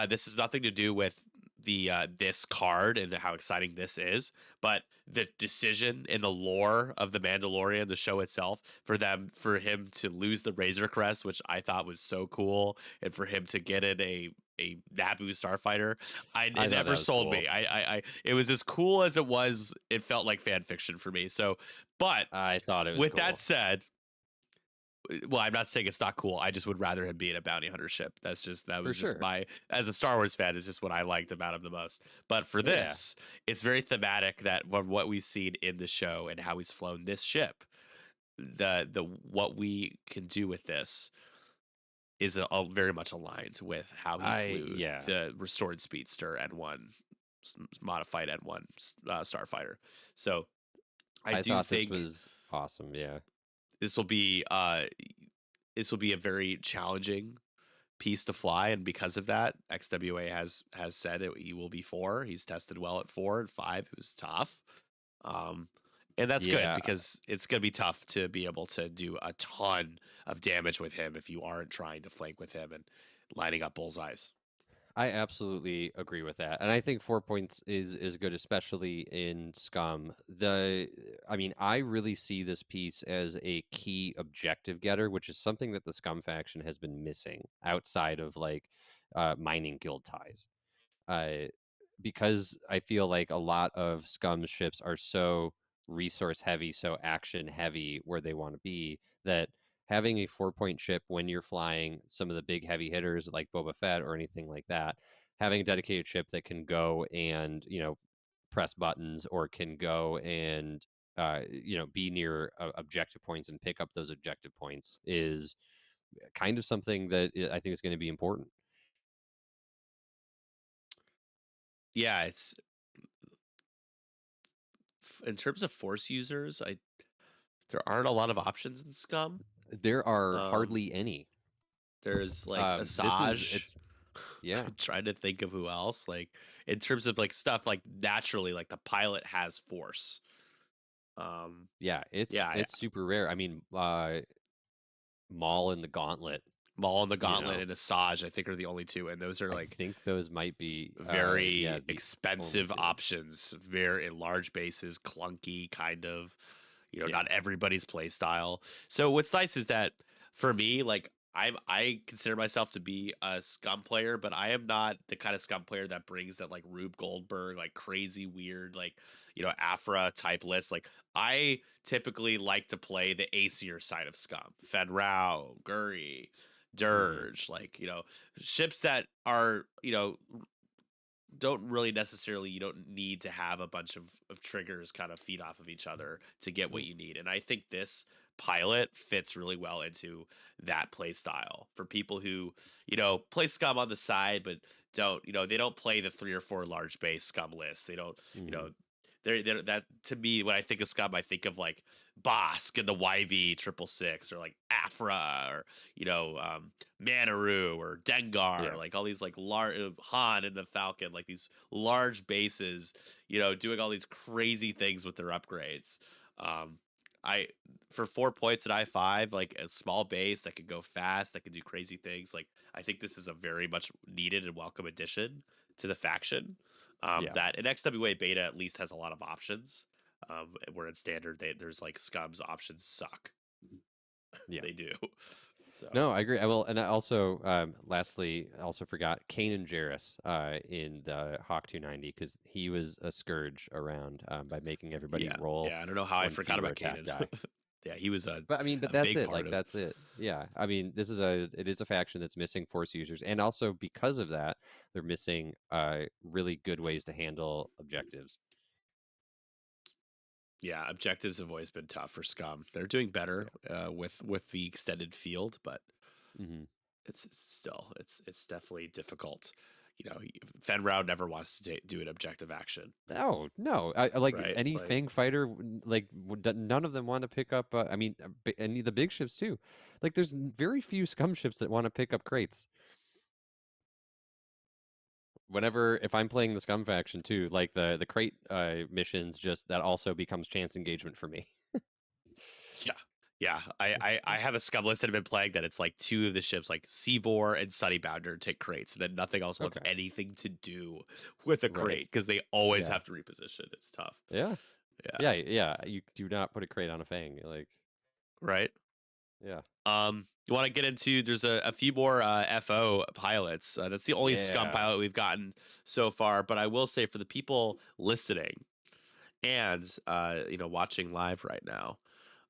this has nothing to do with the this card and how exciting this is, but the decision in the lore of the Mandalorian, the show itself, for him to lose the Razor Crest, which I thought was so cool, and for him to get in a Naboo starfighter, I it thought never that was sold cool. me. It was as cool as it was. It felt like fan fiction for me. So, but I thought it was with that cool said, well, I'm not saying it's not cool. I just would rather him be in a bounty hunter ship. That for was just sure. my as a Star Wars fan is just what I liked about him the most. But for Yeah. this, it's very thematic that what we've seen in the show and how he's flown this ship, the what we can do with this is very much aligned with how he flew Yeah. the restored speedster N1 modified N1 starfighter. So I I do thought this think was awesome. Yeah. this will be uh this will be a very challenging piece to fly, and because of that, XWA has said he will be 4. He's tested well at 4 and 5. It was tough, um, and that's good Yeah. because it's going to be tough to be able to do a ton of damage with him if you aren't trying to flank with him and lining up bullseyes. I absolutely agree with that. And I think 4 points is good, especially in Scum. I mean, I really see this piece as a key objective getter, which is something that the Scum faction has been missing outside of like mining guild ties. uh, because I feel like a lot of Scum's ships are so resource heavy, so action heavy where they want to be, that having a 4 point ship when you're flying some of the big heavy hitters like Boba Fett or anything like that, having a dedicated ship that can go and, press buttons or can go and, be near objective points and pick up those objective points is kind of something that I think is going to be important. Yeah, it's in terms of force users, I there aren't a lot of options in Scum. There are Um, hardly any. there's like This is Asajj. it's Yeah, I'm trying to think of who else. Like in terms of like stuff like naturally, like the pilot has force. Um, yeah, it's yeah, it's super rare. I mean, Maul and the Gauntlet, Maul and the you Gauntlet know, and Asajj, I think are the only two, and those are I like think those might be, yeah, very the only expensive two. options, very large bases, clunky kind of, Yeah, not everybody's play style. So what's nice is that for me, like I consider myself to be a scum player, but I am not the kind of scum player that brings that like Rube Goldberg, like crazy weird, like, Afra type list. Like I typically like to play the acier side of scum. Fed Rao, Guri, hmm, Dirge, like, ships that are, don't really necessarily you don't need to have a bunch of triggers kind of feed off of each other to get what hmm, you need. And I think this pilot fits really well into that play style for people who, play scum on the side, but don't, they don't play the 3 or 4 large base scum lists. They don't, you hmm, know, they're that to me, when I think of scum, I think of like Bosk and the YV 666 or like Afra or, Manaru or Dengar, yeah, like all these like large Han and the Falcon, like these large bases, doing all these crazy things with their upgrades. Um, I for 4 points at I5, like a small base that could go fast, that could do crazy things. Like I think this is a very much needed and welcome addition to the faction. yeah, That in XWA beta at least has a lot of options. Where in standard there's like Scum's options suck. yeah. They do. So No, I agree. I will, and I also, lastly, I also forgot Kanan Jarrus in the Hawk 290 because he was a scourge around by making everybody yeah, roll yeah. I don't know how I one forgot fewer about attack Kanan. die. Yeah, he was But I mean, but a that's big it. part Like of. that's it. Yeah. I mean, it is a faction that's missing force users, and also because of that, they're missing really good ways to handle objectives. Yeah, objectives have always been tough for Scum. They're doing better Yeah. with the extended field, but Hmm. it's still it's definitely difficult. You know, Fenround never wants to do an objective action, Oh no! I like right? any Like, Fang fighter. Like none of them want to pick up. I mean, any of the big ships too. Like there's very few scum ships that want to pick up crates. Whenever if I'm playing the scum faction too, like the crate missions, just that also becomes chance engagement for me. yeah, yeah. I have a Scum list that I've been playing that it's like two of the ships, like Seavor and Sunnybounder, take crates, and then nothing else wants Okay. anything to do with a Right. crate because they always Yeah. have to reposition. It's tough. Yeah. Yeah. Yeah. Yeah. You do not put a crate on a Fang. Like Right. yeah. You want to get into? There's a few more FO pilots. That's the only Scum Yeah. pilot we've gotten so far. But I will say for the people listening and watching live right now,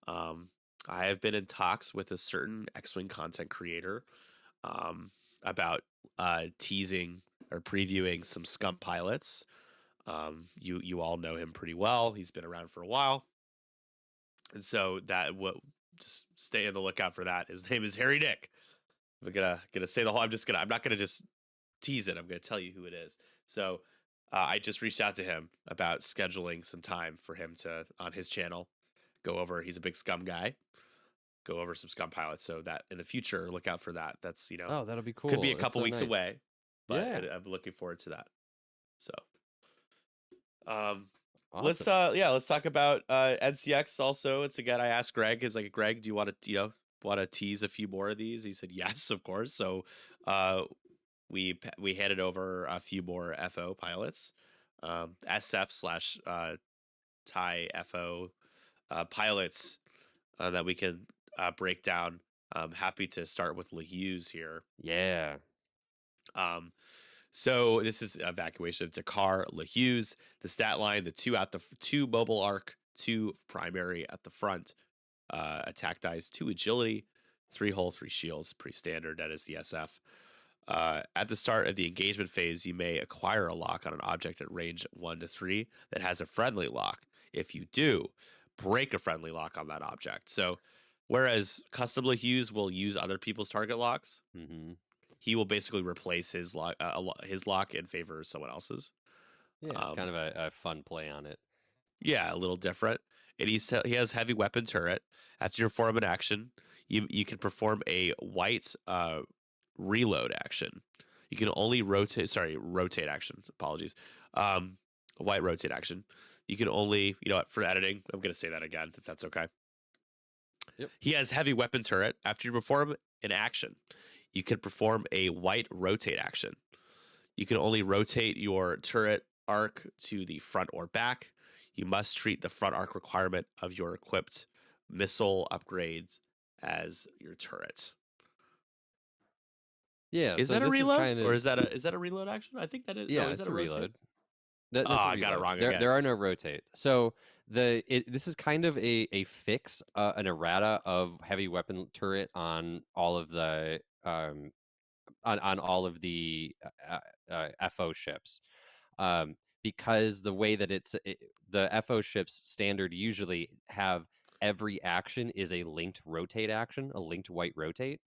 um, I have been in talks with a certain X-wing content creator um, about teasing or previewing some Scum pilots. You all know him pretty well. He's been around for a while, and so that what just stay on the lookout for that. His name is Harry Dick. I'm gonna say the whole. I'm not gonna just tease it. I'm gonna tell you who it is. So I just reached out to him about scheduling some time for him to on his channel go over. He's a big Scum guy. Go over some Scum pilots. So that in the future, look out for that. That's Oh, that'll be could be cool. a It's couple so weeks nice. away, but Yeah. I'm looking forward to that. So um, Awesome. let's talk about NCX also. It's again I asked Greg, is like, Greg, do you want to want to tease a few more of these? He said yes, of course. So uh we handed over a few more FO pilots, SF slash Thai FO pilots that we can break down. I'm happy to start with LaHughes here. Yeah. Um, so this is evacuation of Dakar, LaHughes, the stat line, the two mobile arc, two primary at the front, attack dice, two agility, three hull, three shields, pretty standard. That is the SF. At the start of the engagement phase, you may acquire a lock on an object at range 1 to 3 that has a friendly lock. If you do, break a friendly lock on that object. So, whereas custom Hughes will use other people's target locks, Mm-hmm. he will basically replace his lock in favor of someone else's. Yeah, it's kind Um, of a fun play on it. yeah, a little different. And he has heavy weapon turret. After you perform an action, you can perform a white reload action. You can only rotate action. Apologies. A white rotate action. You can only, for editing, I'm going to say that again, if that's okay. Yep. He has heavy weapon turret. After you perform an action, you can perform a white rotate action. You can only rotate your turret arc to the front or back. You must treat the front arc requirement of your equipped missile upgrades as your turret. Yeah, Is so that a this is reload kind or of is that a reload action? I think that is. No, yeah, is that it's a a rotate? reload. Oh, That's a I got it reload. wrong There again. are no rotate. So this is kind of a fix, an errata of heavy weapon turret on all of the on all of the FO ships. Because the way that the FO ships standard usually have every action is a linked rotate action, a linked white rotate,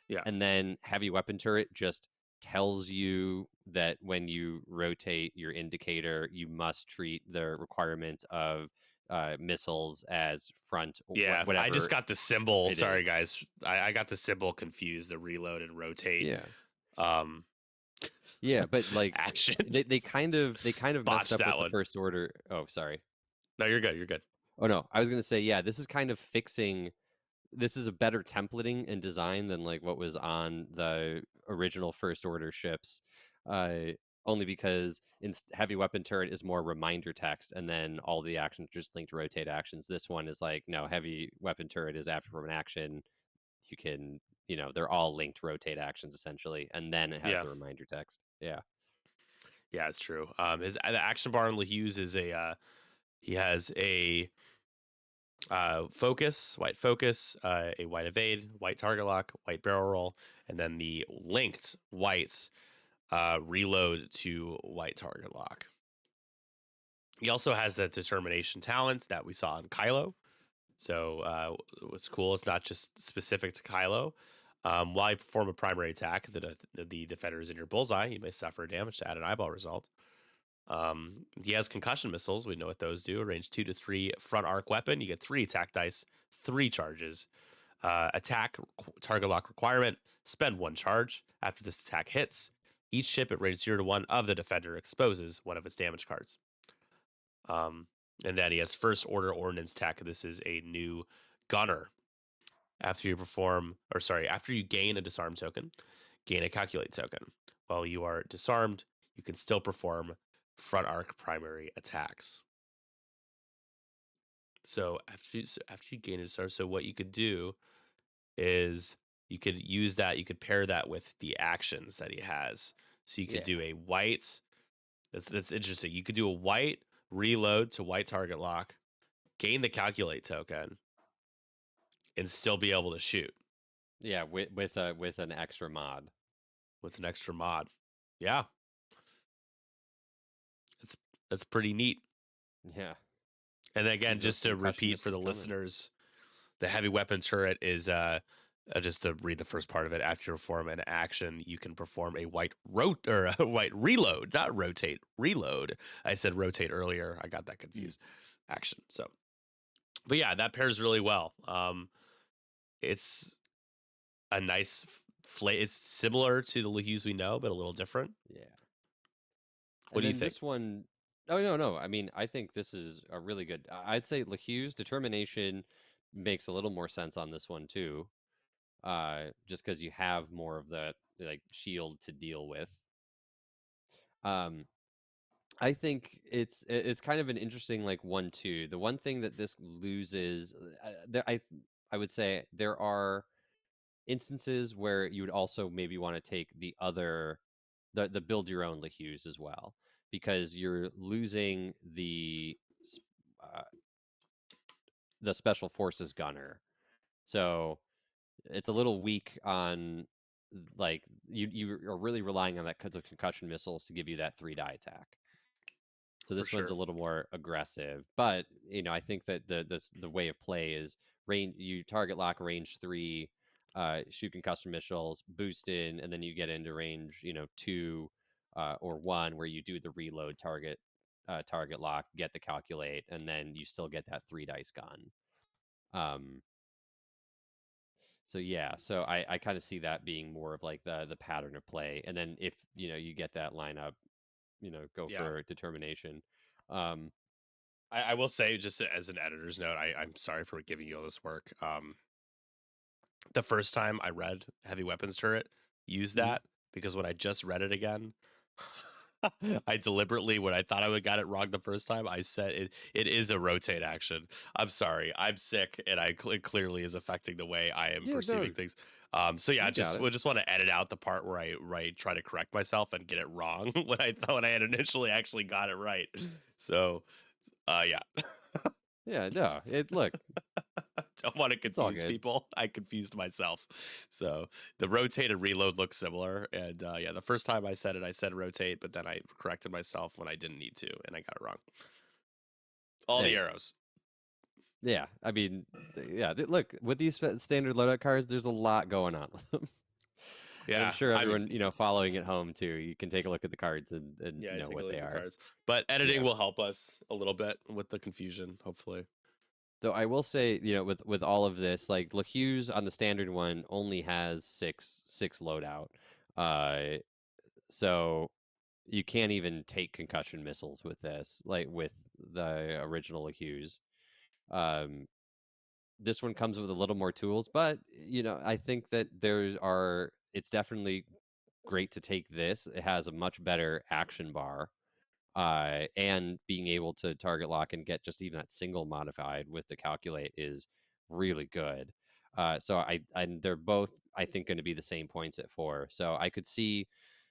Yeah, and then heavy weapon turret just tells you that when you rotate your indicator, you must treat the requirement of missiles as front, yeah. I just whatever got the symbol. it Sorry, is. guys. I got the symbol confused. The reload and rotate Yeah, um yeah, but like action. they kind of messed Botched up that with the one. first order. Oh, sorry. No, you're good. You're good. Oh no, I was gonna say yeah. This is kind of fixing. This is a better templating and design than like what was on the original first order ships. Uh, Only because heavy weapon turret is more reminder text, and then all the actions just linked to rotate actions. This one is like no, heavy weapon turret is after an action. You can they're all linked rotate actions essentially, and then it has Yeah. the reminder text. Yeah. Yeah, it's true. His the action bar on LeHughes is he has a focus, white focus, a white evade, white target lock, white barrel roll, and then the linked white reload to white target lock. He also has the determination talent that we saw in Kylo. So what's cool, it's not just specific to Kylo. While you perform a primary attack, the defender is in your bullseye. You may suffer damage to add an eyeball result. He has concussion missiles. We know what those do. Range 2 to 3 front arc weapon. You get 3 attack dice, 3 charges. Attack target lock requirement. Spend 1 charge. After this attack hits, each ship at range 0 to 1 of the defender exposes one of its damage cards. And then he has first order ordnance tech. This is a new gunner. After you gain a disarm token, gain a calculate token. While you are disarmed, you can still perform front arc primary attacks. So after you gain a disarm, so what you could do is you could use that. You could pair that with the actions that he has. So you could Yeah. do a white. That's interesting. You could do a white reload to white target lock, gain the calculate token, and still be able to shoot Yeah, with an extra mod. with an extra mod. Yeah, it's that's pretty neat. Yeah. And again, Keeps those just to concussion repeat for missiles the coming. listeners, the heavy weapon turret is just to read the first part of it. After you perform an action, you can perform a a white reload, not rotate, reload. I said rotate earlier. I got that Mm. confused. Action. So, but yeah, that pairs really well. It's a nice It's similar to the LeHughes we know, but a little different. Yeah. What And do you then think? this one, oh no, no. I mean, I think this is a really good. I'd say LeHugh's determination makes a little more sense on this one too. Just because you have more of the like shield to deal with. Um, I think it's kind of an interesting like 1-2. The one thing that this loses, I would say there are instances where you would also maybe want to take the build your own LeHughs as well, because you're losing uh, the special forces gunner. So it's a little weak on like you are really relying on that because of concussion missiles to give you that 3 die attack. So For this one's a sure. little more aggressive, but I think that the way of play is you target lock range 3, shoot concussion missiles, boost in, and then you get into range 2 or 1 where you do the reload target lock, get the calculate, and then you still get that 3 dice gun. Um, so yeah, so I kind of see that being more of like the pattern of play, and then if you get that lineup, go Yeah. for determination. Um, I will say, just as an editor's note, I'm sorry for giving you all this work. The first time I read Heavy Weapons Turret, used mhm. that because when I just read it again, I deliberately, when I thought I would got it wrong the first time, I said it is a rotate action. I'm sorry, I'm sick, and it clearly is affecting the way I am Yeah, perceiving no, things. So yeah, you got just it. we just want to edit out the part where I try to correct myself and get it wrong when I had initially actually got it right. So yeah. Yeah, no, look, Don't want to it's all confuse good. people. I confused myself. So the rotate and reload look similar. And yeah, the first time I said rotate, but then I corrected myself when I didn't need to, and I got it wrong. All the Hey, arrows. yeah, I mean, yeah, look, with these standard loadout cards, there's a lot going on with them. And I'm Yeah, sure I mean, everyone, following at home too, you can take a look at the cards and yeah, I know take a what look they at the are. cards, but editing Yeah. will help us a little bit with the confusion, hopefully. Though I will say, with all of this, like LeHugh's on the standard one only has six loadout. Uh, so you can't even take concussion missiles with this, like with the original LeHugh's. Um, this one comes with a little more tools, but I think that it's definitely great to take this. It has a much better action bar, and being able to target lock and get just even that single modified with the calculate is really good. So and they're both, I think, going to be the same points at 4. So I could see,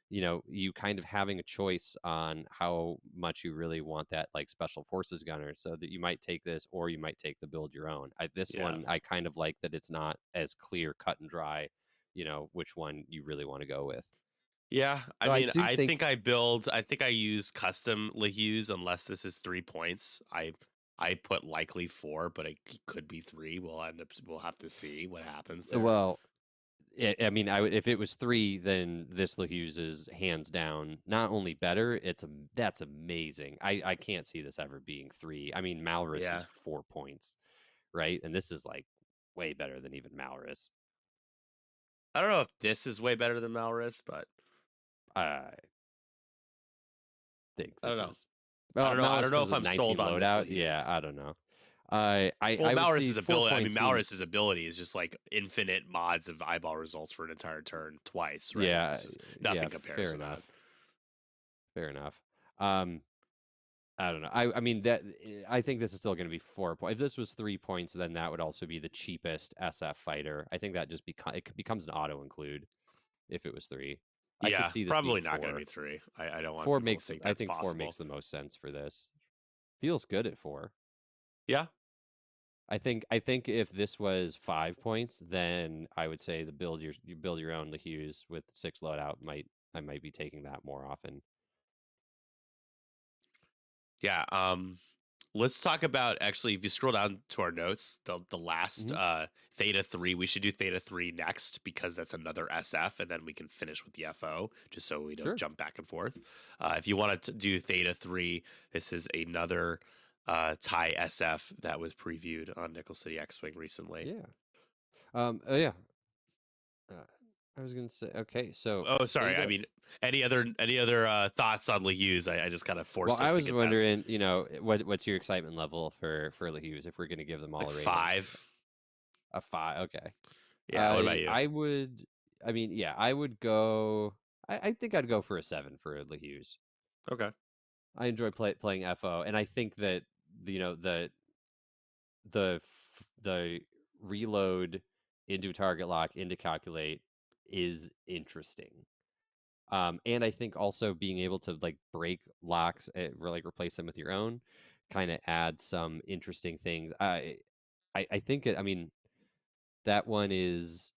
you kind of having a choice on how much you really want that like special forces gunner, so that you might take this or you might take the build your own. This Yeah. one I kind of like that it's not as clear cut and dry, which one you really want to go with. Yeah, I So I mean, do think, I think I use custom Lehues unless this is 3 points. I put likely 4, but could be 3. We'll have to see what happens there. well, I mean, if it was 3, then this Hughes is hands down not only better, that's amazing. I can't see this ever being 3. I mean, Malrus is Yeah. 4 points, right? And this is like way better than even Malrus. I don't know if this is way better than Malrus, but I think I don't this know. is, well, I Malrus don't know comes if with I'm 19 sold on this loadout. Yeah, Lehues. I don't know. I Well, I would see Malrus's four ability. I mean, points Malrus's seems, ability is just like infinite mods of eyeball results for an entire turn twice, right? yeah, It's just yeah, nothing compares fair to that. enough. Fair enough. Um, I don't know. I mean that I think this is still going to be 4 points. If this was 3 points, then that would also be the cheapest SF fighter. I think that just becomes an auto include if it was 3. I could Yeah, see this being probably not going to 4. be 3. I don't want 4 people to makes think I that's think 4 possible. makes the most sense for this. Feels good at 4. Yeah. I think if this was 5 points, then I would say you build your own Hughes with 6 loadout I might be taking that more often. Yeah. Let's talk about actually. If you scroll down to our notes, the last Hmm. Theta 3, we should do Theta 3 next because that's another SF, and then we can finish with the FO, just so we don't Sure. jump back and forth. If you want to do Theta 3, this is another Thai SF that was previewed on Nickel City X Wing recently. Yeah. Oh yeah. Uh, I was gonna say, okay, so Oh, sorry. I Theta. mean, any other thoughts on Lehues? I just kind of Well, forced I us to was get that wondering, what's your excitement level for Hughes if we're gonna give them all like a rating? 5. A 5. Okay. Yeah. What about you? I would. I mean, yeah, I would go. I think I'd go for a 7 for Hughes. Okay. I enjoy playing FO, and I think that the reload into target lock into calculate is interesting. And I think also being able to like break locks, like replace them with your own, kind of adds some interesting things. I think I mean that one is,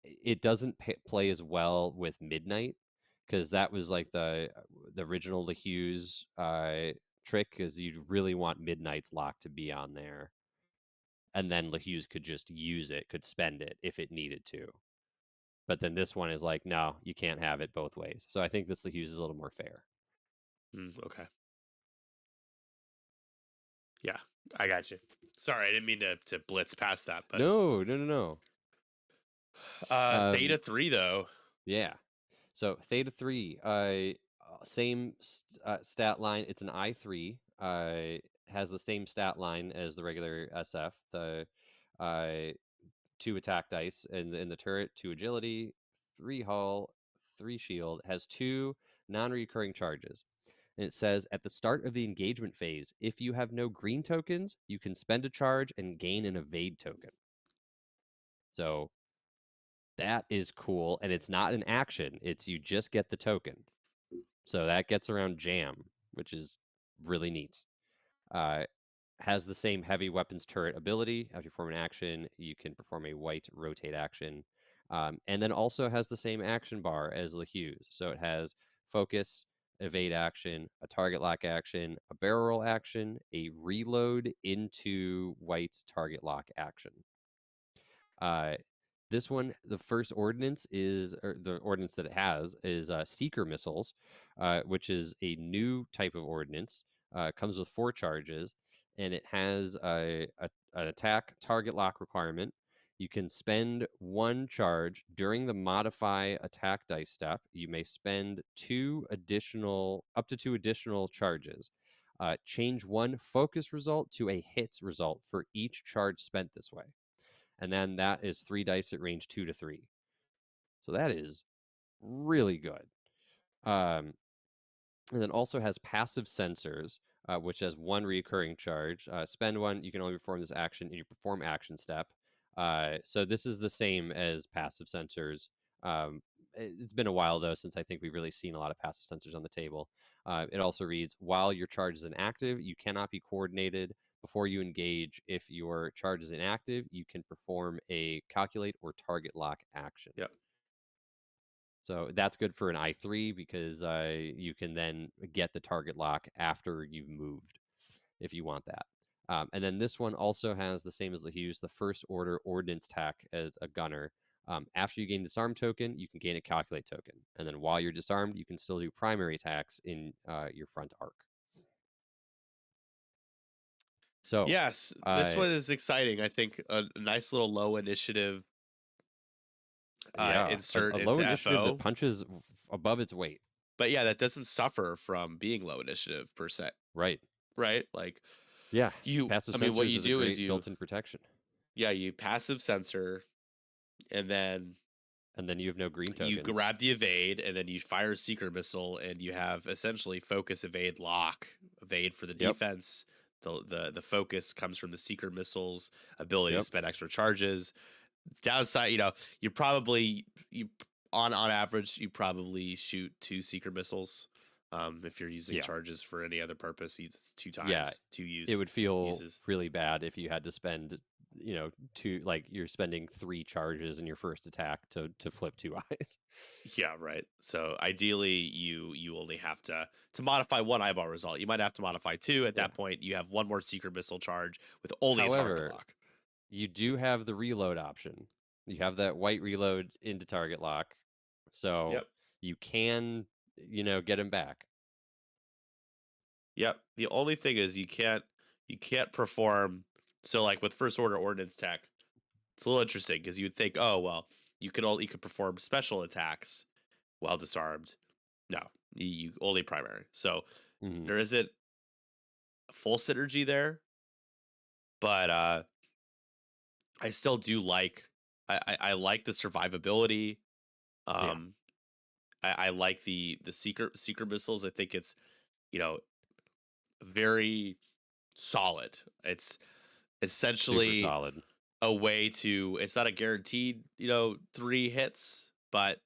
it doesn't play as well with Midnight, because that was like the original Hughes trick, is you really want Midnight's lock to be on there, and then Hughes could just use it, could spend it if it needed to. But then this one is like, no, you can't have it both ways. So I think this Hughes is a little more fair. Okay. Yeah, I got you. Sorry, I didn't mean to blitz past that, but No, no, no, no. Theta Um, 3 though. yeah. So Theta 3, same stat line. It's an I3. Has the same stat line as the regular SF. The uh, 2 attack dice in the turret, 2 agility, 3 hull, 3 shield. Has 2 non-recurring charges. And it says at the start of the engagement phase, if you have no green tokens, you can spend a charge and gain an evade token. So that is cool, and it's not an action. It's you just get the token. So that gets around jam, which is really neat. Uh, has the same heavy weapons turret ability. After you perform an action, you can perform a white rotate action. And then also has the same action bar as the Hughes. So it has focus, evade action, a target lock action, a barrel roll action, a reload into white's target lock action. Uh, this one, the first ordinance is, or the ordinance that it has is Seeker missiles, which is a new type of ordinance. Comes with 4 charges, and it has an attack target lock requirement. You can spend 1 charge during the modify attack dice step. You may spend up to 2 additional charges. Change 1 focus result to a hits result for each charge spent this way, and then that is 3 dice at range 2 to 3. So that is really good. Um, and then also has passive sensors, which has 1 recurring charge. Spend 1, you can only perform this action in your perform action step. So this is the same as passive sensors. It's been a while though since I think we've really seen a lot of passive sensors on the table. It also reads, while your charge is inactive, you cannot be coordinated before you engage. If your charge is inactive, you can perform a calculate or target lock action. Yep. So that's good for an I3 because you can then get the target lock after you've moved if you want that. And then this one also has the same as the Hughes, the first order ordnance tack as a gunner. After you gain disarm token, you can gain a calculate token. And then while you're disarmed, you can still do primary attacks in your front arc. So, Yes, this uh, one is exciting. I think a nice little low initiative yeah, insert a low into initiative that FO. punches above its weight. But yeah, that doesn't suffer from being low initiative per se, Right. right? Like Yeah. you, Passive I mean, what sensors you is a do is great built in protection. you passive sensor, and then And then you have no green you tokens. grab the evade, and then you fire a seeker missile, and you have essentially focus, evade, lock, evade for the Yep. defense. The focus comes from the seeker missiles ability to Yep. spend extra charges. Downside, you probably you on average you probably shoot 2 seeker missiles. If you're using Yeah. charges for any other purpose, you two Yeah. times two It use would feel uses. really bad if you had to spend, two, like you're spending 3 charges in your first attack to flip 2 eyes. Yeah, right. So ideally, you only have to modify one eyeball result. You might have to modify two. At Yeah. that point, you have one more secret missile charge with only a target However, lock. you do have the reload option. You have that white reload into target lock. So Yep. you can, get him back. Yep. The only thing is you can't perform. So like with first order ordnance tech, it's a little interesting because you would think, oh well, you could perform special attacks while disarmed. No, you only primary. So Hmm. there isn't a full synergy there, but I still do like I like the survivability. Yeah. Um, I like the secret missiles. I think it's you know very solid. It's Super essentially solid. a way to. It's not a guaranteed 3 hits, but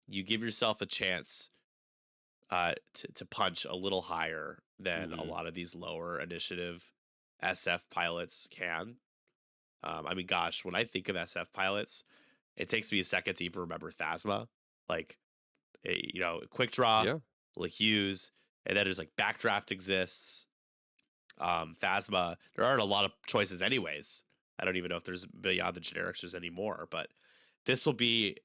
you give yourself a chance to punch a little higher than a Hmm. lot of these lower initiative SF pilots can. I mean, gosh, when I think of SF pilots, it takes me a second to even remember Phasma. Like, quick draw, Yeah. Hughes, and then there's like backdraft exists. Phasma. There aren't a lot of choices, anyways. I don't even know if there's beyond the generics there's any more, but this will be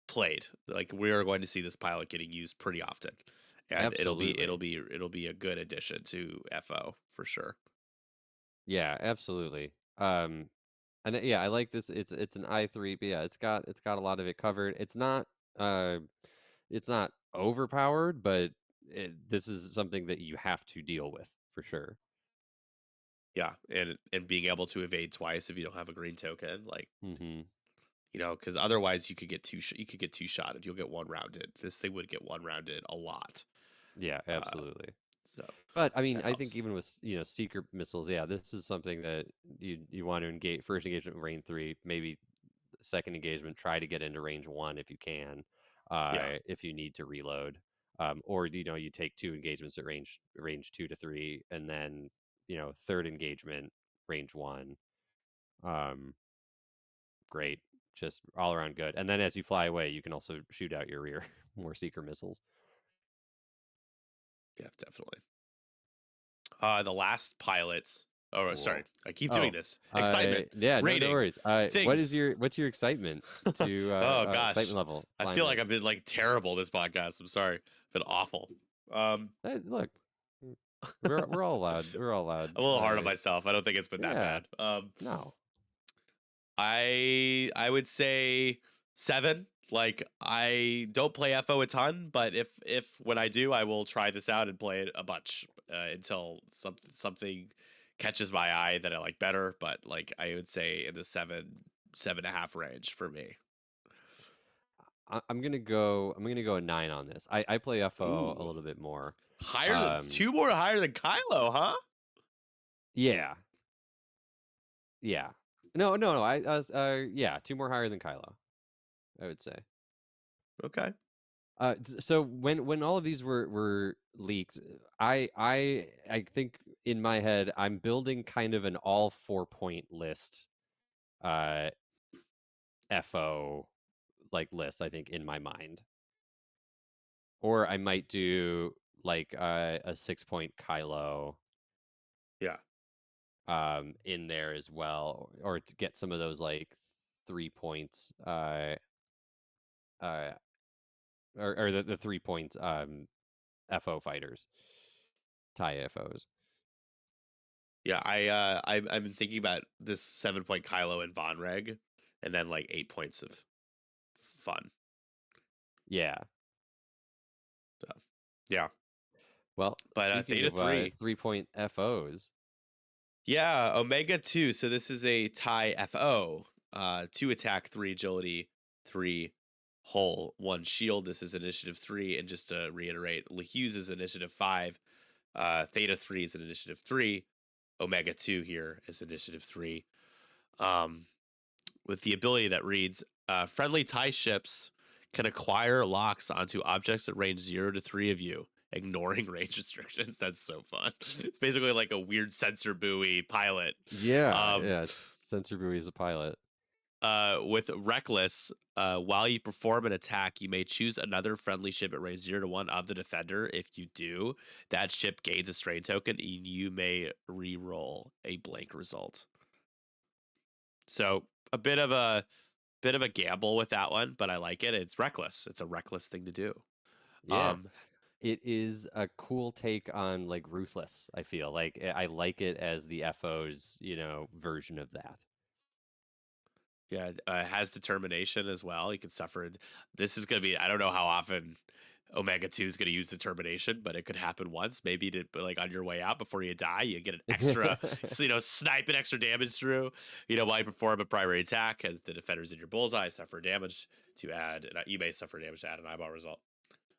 played. Like we are going to see this pilot getting used pretty often, and it'll be Absolutely. it'll be it'll be a good addition to FO for sure. Yeah, absolutely. And yeah, I like this. It's an I3, but yeah, it's got a lot of it covered. Uh it's not overpowered, but this is something that you have to deal with for sure. Yeah, and being able to evade twice if you don't have a green token, like Hmm. because otherwise you could get two shotted. You'll get one rounded. This thing would get one rounded a lot. Yeah, Uh, absolutely. so But I mean, that I think helps. even with seeker missiles, yeah, this is something that you want to engage first engagement with range 3, maybe second engagement, try to get into range 1 if you can, Yeah, if you need to reload, or you take 2 engagements at range 2 to 3, and then third engagement range 1. Um, Great, just all around good. And then as you fly away, you can also shoot out your rear more seeker missiles. yeah, definitely. The last pilot. Oh, sorry, Cool. I keep doing Oh, this. Excitement, yeah, no rating, worries. things. What's your excitement to Oh excitement gosh, level I flying feel like I've this? been like terrible this podcast. I'm sorry, been awful. Um, Look, we're all allowed. We're all allowed. I'm a little hard on myself. I don't think it's been that Yeah, bad. no, I would say 7. Like I don't play FO a ton, but if when I do, I will try this out and play it a bunch until something catches my eye that I like better. But like I would say in the 7.5 range for me. I'm gonna go a 9 on this. I play FO a Ooh, little bit more. higher than Um, 2 more higher than Kylo, huh? yeah, yeah. No, no, no. Yeah, two more higher than Kylo, I would say. Okay. So when all of these were leaked, I think in my head I'm building kind of an all 4 point list, uh, FO like list. I think in my mind, or I might do like a 6 point Kylo Yeah. in there as well, or to get some of those like 3 points uh or the 3 point FO fighters, TIE FOs. Yeah, I've been thinking about this 7 point Kylo and Von Reg, and then like 8 points of fun. Yeah. So yeah, Well, but speaking Theta of 3, 3 point FOs, yeah, Omega 2. So this is a tie FO. 2 attack, 3 agility, 3 hull, 1 shield. This is initiative 3, and just to reiterate, Hughes is initiative 5. Theta 3 is an initiative 3. Omega 2 here is initiative 3. Um, with the ability that reads friendly tie ships can acquire locks onto objects at range 0 to 3 of you, ignoring range restrictions. That's so fun. It's basically like a weird sensor buoy pilot. yeah, Um, yeah, it's Sensor Buoy as a pilot. with Reckless, while you perform an attack, you may choose another friendly ship at range 0 to 1 of the defender. If you do, that ship gains a strain token, and you may re-roll a blank result. So a bit of a gamble with that one, but I like it. It's reckless. It's a reckless thing to do. Yeah, Um, it is a cool take on like Ruthless. I feel like I like it as the FO's, version of that. yeah, has determination as well. You can suffer. This is going to be. I don't know how often Omega 2 is going to use determination, but it could happen once. Maybe to like on your way out before you die, you get an extra, sniping extra damage through. While you perform a primary attack, as the defenders in your bullseye suffer damage to add, and you may suffer damage to add an eyeball result.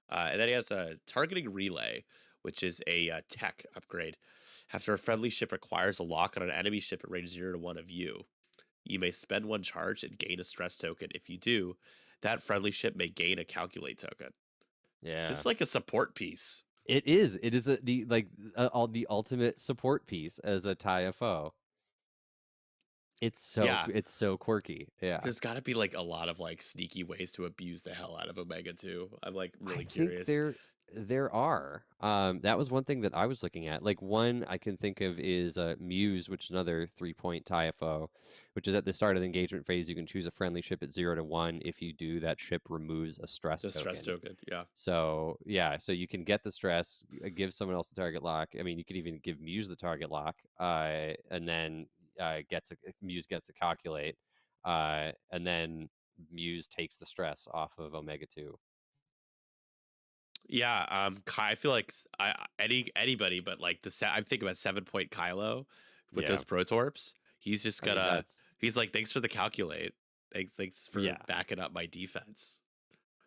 And then he has a targeting relay, which is a tech upgrade. After a friendly ship acquires a lock on an enemy ship at range 0 to 1 of you, you may spend 1 charge and gain a stress token. If you do, that friendly ship may gain a calculate token. Yeah. Just like a support piece. It is. It is all the ultimate support piece as a TIE FO. Yeah, It's so quirky. Yeah. there's got to be like a lot of like sneaky ways to abuse the hell out of Omega 2. I'm like I really think curious. there are. That was one thing that I was looking at. Like one I can think of is Muse, which is another 3 point TIFO, which is at the start of the engagement phase. You can choose a friendly ship at 0 to 1. If you do, that ship removes a stress The stress token. token. Yeah. So yeah, so you can get the stress, give someone else the target lock. I mean, you could even give Muse the target lock, and then Muse gets to calculate, and then Muse takes the stress off of Omega 2. Yeah, I feel like anybody, but like I'm thinking about 7 point Kylo with Yeah, those protorps. He's just I mean gonna. that's He's like, thanks for the calculate. Thanks for yeah. backing up my defense.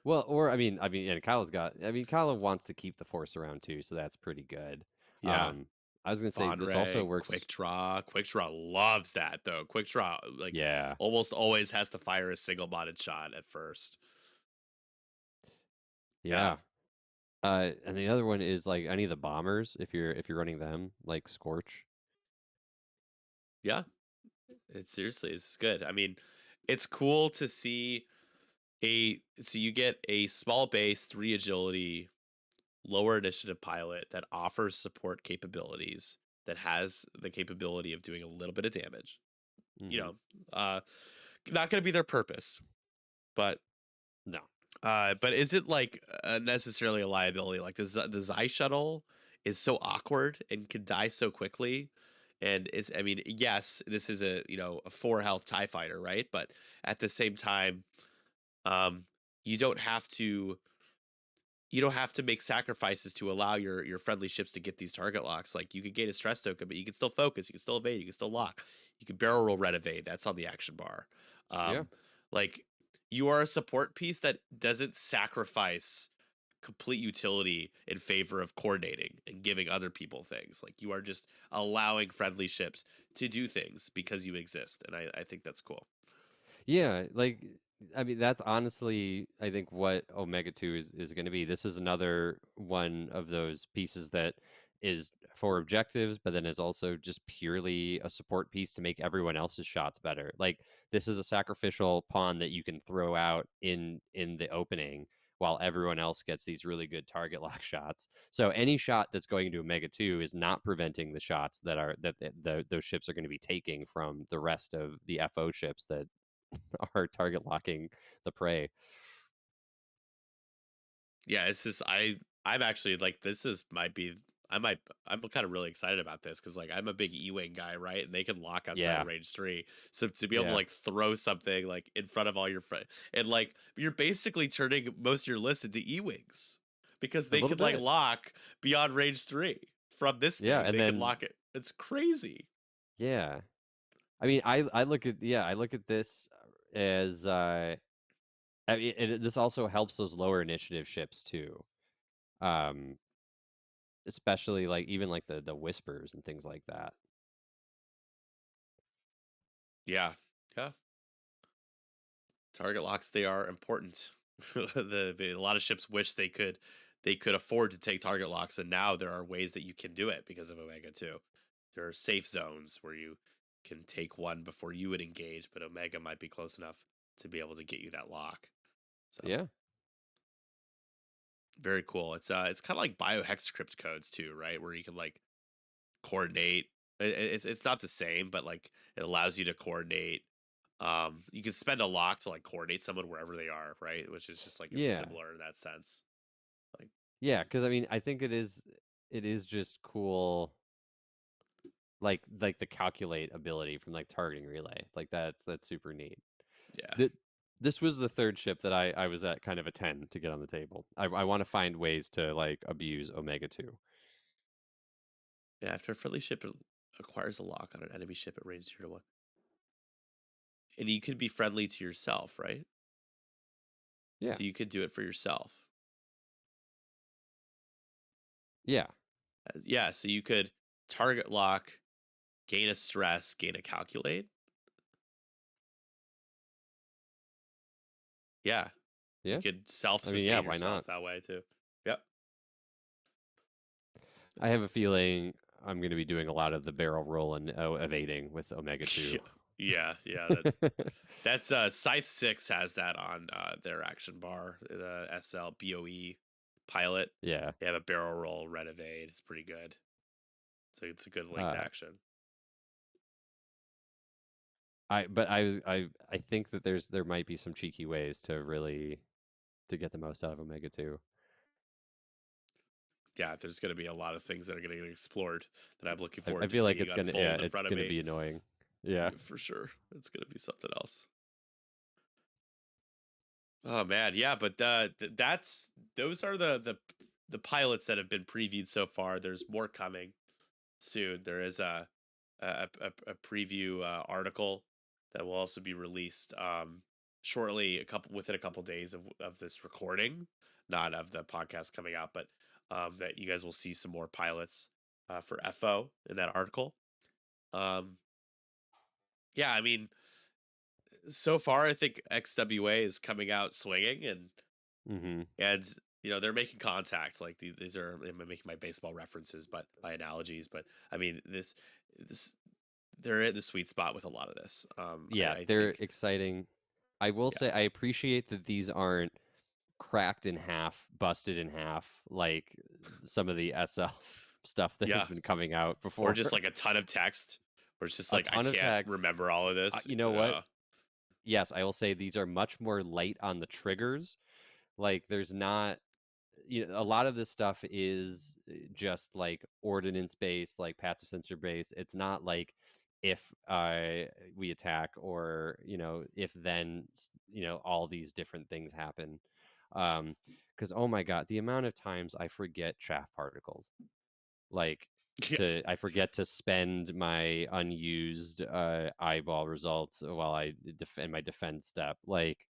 Well, or and Kylo's got. I mean, Kylo wants to keep the Force around too, so that's pretty good. Yeah, Um, I was gonna say Von this also Reg, works. quick draw. Quick draw loves that though. Quick draw like Yeah, almost always has to fire a single botted shot at first. Yeah, yeah. And the other one is like any of the bombers, if you're running them, like Scorch. yeah. It seriously is good. I mean, it's cool to see so you get a small base, 3 agility, lower initiative pilot that offers support capabilities, that has the capability of doing a little bit of damage. You Hmm. know, uh, not going to be their purpose, but No. is it like necessarily a liability? Like the Xi shuttle is so awkward and can die so quickly. And it's, I mean, yes, this is a 4 health TIE fighter, right? But at the same time, um, you don't have to you don't have to make sacrifices to allow your friendly ships to get these target locks. Like you could gain a stress token, but you can still focus, you can still evade, you can still lock, you can barrel roll red evade. That's on the action bar. Yeah. Like you are a support piece that doesn't sacrifice complete utility in favor of coordinating and giving other people things. Like you are just allowing friendly ships to do things because you exist, and I think that's cool. Yeah, like I mean that's honestly I think what Omega 2 is going to be. This is another one of those pieces that is for objectives but then is also just purely a support piece to make everyone else's shots better. Like this is a sacrificial pawn that you can throw out in the opening while everyone else gets these really good target lock shots. So any shot that's going into Omega 2 is not preventing the shots that those ships are going to be taking from the rest of the FO ships that are target locking the prey. Yeah, it's just I'm actually like this is might be I might I'm kind of really excited about this because like I'm a big E-wing guy, right? And they can lock outside of Yeah, range 3. So to be able to yeah, like throw something like in front of all your friends and like you're basically turning most of your list into E-wings because a they little could like bit. lock beyond range 3 from this Yeah, thing. and They could then lock it. It's crazy. yeah, I mean, I look at I look at this as I mean, this also helps those lower initiative ships too. Um, especially like even like the whispers and things like that. Yeah. Yeah. Target locks, they are important. A lot of ships wish they could afford to take target locks, and now there are ways that you can do it because of Omega 2. There are safe zones where you can take one before you would engage, but Omega might be close enough to be able to get you that lock. So Yeah, very cool. It's kind of like biohexcrypt codes too, right? Where you can like coordinate. It's not the same, but like it allows you to coordinate. You can spend a lock to like coordinate someone wherever they are, right? Which is just like it's yeah, similar in that sense. Like, yeah. Because I mean, I think it is just cool. Like the calculate ability from like targeting relay, like that's super neat. yeah, That this was the third ship that I was at kind of a 10 to get on the table. I want to find ways to like abuse Omega 2. yeah. After a friendly ship acquires a lock on an enemy ship at range 0 to 1, and you could be friendly to yourself, right? Yeah. So you could do it for yourself. Yeah. Yeah, so you could target lock, gain a stress, gain a calculate. Yeah, you Yeah. could self I mean, yeah, sustain why yourself not? that way too. Yep. I have a feeling I'm going to be doing a lot of the barrel roll and evading with Omega 2. Yeah. That's Scythe 6 has that on their action bar, the SL BOE pilot. Yeah. They have a barrel roll red evade. It's pretty good. So it's a good linked Uh action. I think that there might be some cheeky ways to really to get the most out of Omega 2. Yeah, there's going to be a lot of things that are going to get explored that I'm looking I forward to feel like seeing it's going to yeah, unfold in it's front of going to me. be annoying. Yeah. Yeah, for sure. It's going to be something else. Oh man, yeah, but that's those are the pilots that have been previewed so far. There's more coming soon. There is a preview article that will also be released shortly, within a couple days of this recording, not of the podcast coming out, but that you guys will see some more pilots for FO in that article. Um, yeah, I mean, so far I think XWA is coming out swinging, Mhm. and they're making contact. Like these are I'm making my baseball references, but my analogies. But I mean this they're in the sweet spot with a lot of this. Yeah, I they're think exciting. I will yeah, say I appreciate that these aren't cracked in half, busted in half like some of the SL stuff that yeah, has been coming out or before. just like a ton of text, where it's just A like I ton of can't text. remember all of this. You know what? Yes, I will say these are much more light on the triggers. Like there's not a lot of this stuff is just like ordinance based, like passive sensor based. It's not like if we attack or if then all these different things happen. Because oh my god, the amount of times I forget chaff particles, like Yeah, I forget to spend my unused eyeball results while I defend my defense step, like.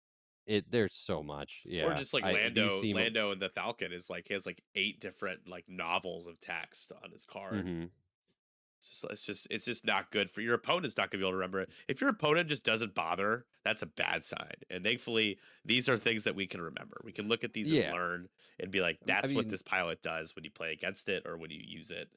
There's so much. Or Yeah. just like I these seem Lando and the Falcon is like he has like 8 different like novels of text on his card. Mhm. It's just not good for your opponent's not gonna be able to remember it. If your opponent just doesn't bother, that's a bad sign. And thankfully, these are things that we can remember. We can look at these and Yeah. learn and be like, I that's what mean, this pilot does when you play against it or when you use it.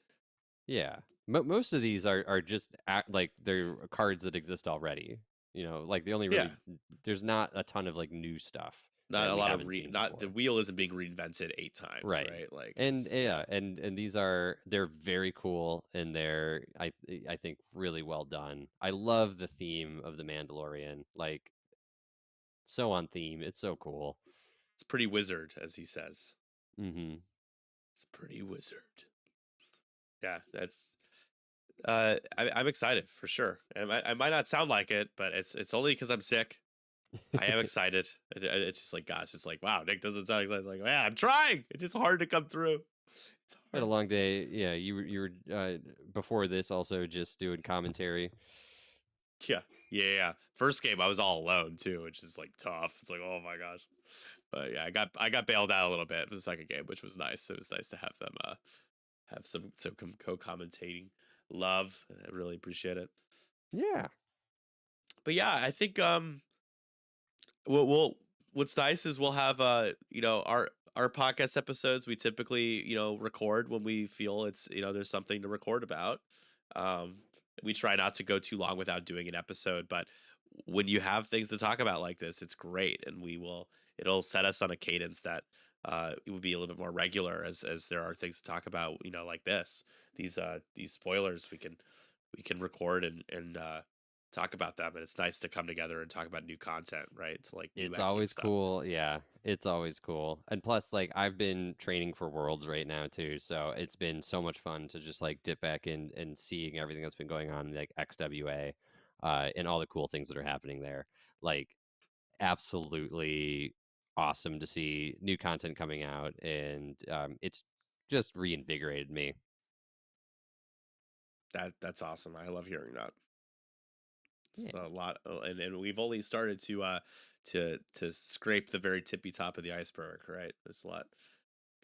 yeah. Most of these are just like they're cards that exist already. Like the only Yeah. really there's not a ton of like new stuff Not that a we lot of haven't seen not the before. wheel isn't being reinvented 8 times, Right. right? Like And it's yeah. yeah, and they're very cool and I think really well done. I love the theme of the Mandalorian. Like so on theme. It's so cool. It's pretty wizard, as he says. Mhm. It's pretty wizard. Yeah, that's I'm excited for sure. I might not sound like it, but it's only because I'm sick. I am excited. It's just like, gosh, it's like, wow, Nick doesn't sound excited. It's like, yeah, I'm trying. It's just hard to come through. It's Had a hard. long day. Yeah, you were before this also just doing commentary. Yeah, yeah. First game, I was all alone too, which is like tough. It's like, oh my gosh. But yeah, I got bailed out a little bit for the second game, which was nice. It was nice to have them have some co-commentating love. I really appreciate it. Yeah. But yeah, I think we'll what's nice is we'll have our podcast episodes we typically record when we feel it's there's something to record about. um we try not to go too long without doing an episode, but when you have things to talk about like this, it's great, and it'll set us on a cadence that it would be a little bit more regular as there are things to talk about, like these spoilers we can record and talk about them, and it's nice to come together and talk about new content, right? To like new It's X-Wing always stuff. cool. Yeah, it's always cool. And plus, like, I've been training for Worlds right now too, so it's been so much fun to just like dip back in and seeing everything that's been going on, like XWA, and all the cool things that are happening there. Like, absolutely awesome to see new content coming out, and it's just reinvigorated me. That's awesome. I love hearing that. It's Yeah. a lot, and we've only started to scrape the very tippy top of the iceberg, right? There's a lot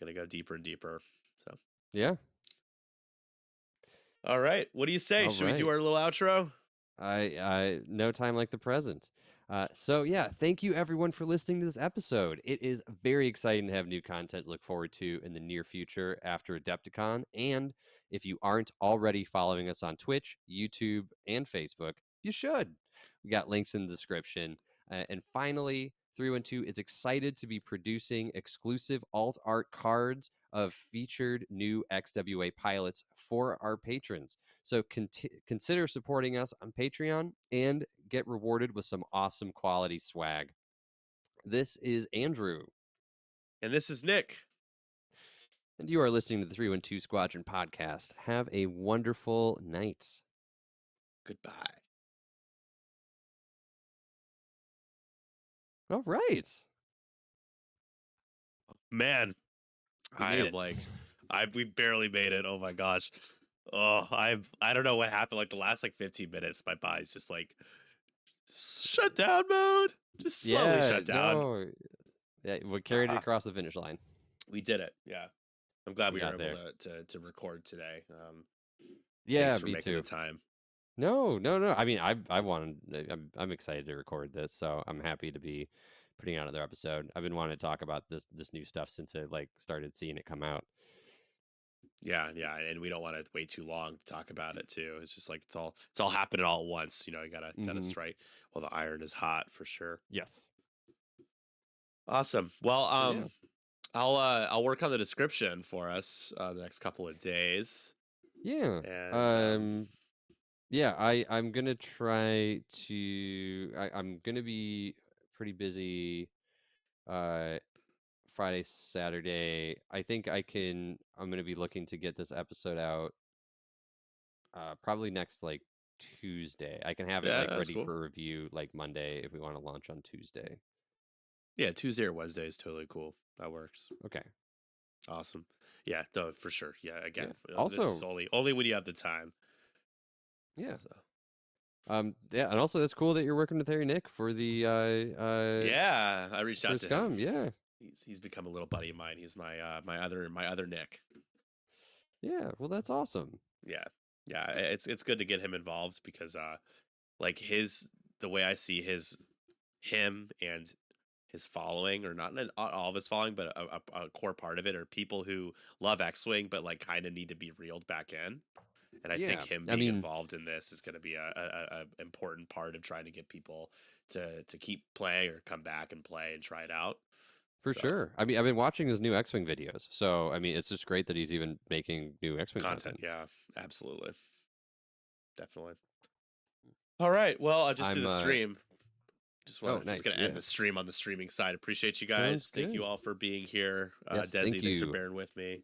gonna go deeper and deeper. So, Yeah. all right, what do you say? All Should we do right. our little outro? I no time like the present. So yeah, thank you everyone for listening to this episode. It is very exciting to have new content to look forward to in the near future after Adepticon. And if you aren't already following us on Twitch, YouTube, and Facebook, you should. We got links in the description. And finally, 312 is excited to be producing exclusive alt art cards of featured new XWA pilots for our patrons. So consider supporting us on Patreon and get rewarded with some awesome quality swag. This is Andrew, And this is Nick. and you are listening to the 312 Squadron podcast. Have a wonderful night. Goodbye. All right. Man, We I made am it. like, we barely made it. Oh my gosh. Oh, I don't know what happened. Like the last like 15 minutes, my body's just like shut down mode. Just slowly Yeah, shut down. no. Yeah, we carried it Ah, across the finish line. we did it. Yeah. I'm glad We we were got able there. to record today. Thanks Yeah, for me making the too. time. No, no, no. I mean, I wanted. I'm excited to record this, so I'm happy to be putting out another episode. I've been wanting to talk about this new stuff since I like started seeing it come out. Yeah, yeah, and we don't want to wait too long to talk about it too. It's just like it's all happening all at once. You gotta Hmm. strike while the iron is hot for sure. Yes. Awesome. Well, So yeah, I'll work on the description for us the next couple of days, yeah. and Um, yeah. I'm gonna try to. I'm gonna be pretty busy. Uh, Friday, Saturday. I think I can. I'm gonna be looking to get this episode out. Probably next like Tuesday. I can have it yeah, like that's ready cool. for review like Monday if we want to launch on Tuesday. Yeah, Tuesday or Wednesday is totally cool. That works. Okay. Awesome. Yeah, no, for sure. Yeah, Yeah. again, this is Also, only when you have the time. yeah. So. Yeah, and also that's cool that you're working with Harry Nick for the Yeah, I reached for out to him. Scum. Yeah, He's become a little buddy of mine. He's my other Nick. yeah. Well, that's awesome. Yeah. Yeah, it's good to get him involved because like the way I see him and his following, or not all of his following, but a core part of it, are people who love X-Wing but like kind of need to be reeled back in. And I think Yeah, him I being mean, involved in this is going to be a important part of trying to get people to keep playing or come back and play and try it out. for So sure. I mean, I've been watching his new X-Wing videos, so I mean, it's just great that he's even making new X-Wing content, content. yeah, absolutely, definitely. All right, well, I just did I'm a stream. Oh, Just nice. gonna end Yeah, the stream on the streaming side. Appreciate you sounds guys. Thank you good. all for being here. Yes, thank Desi, thanks for you. bearing with me.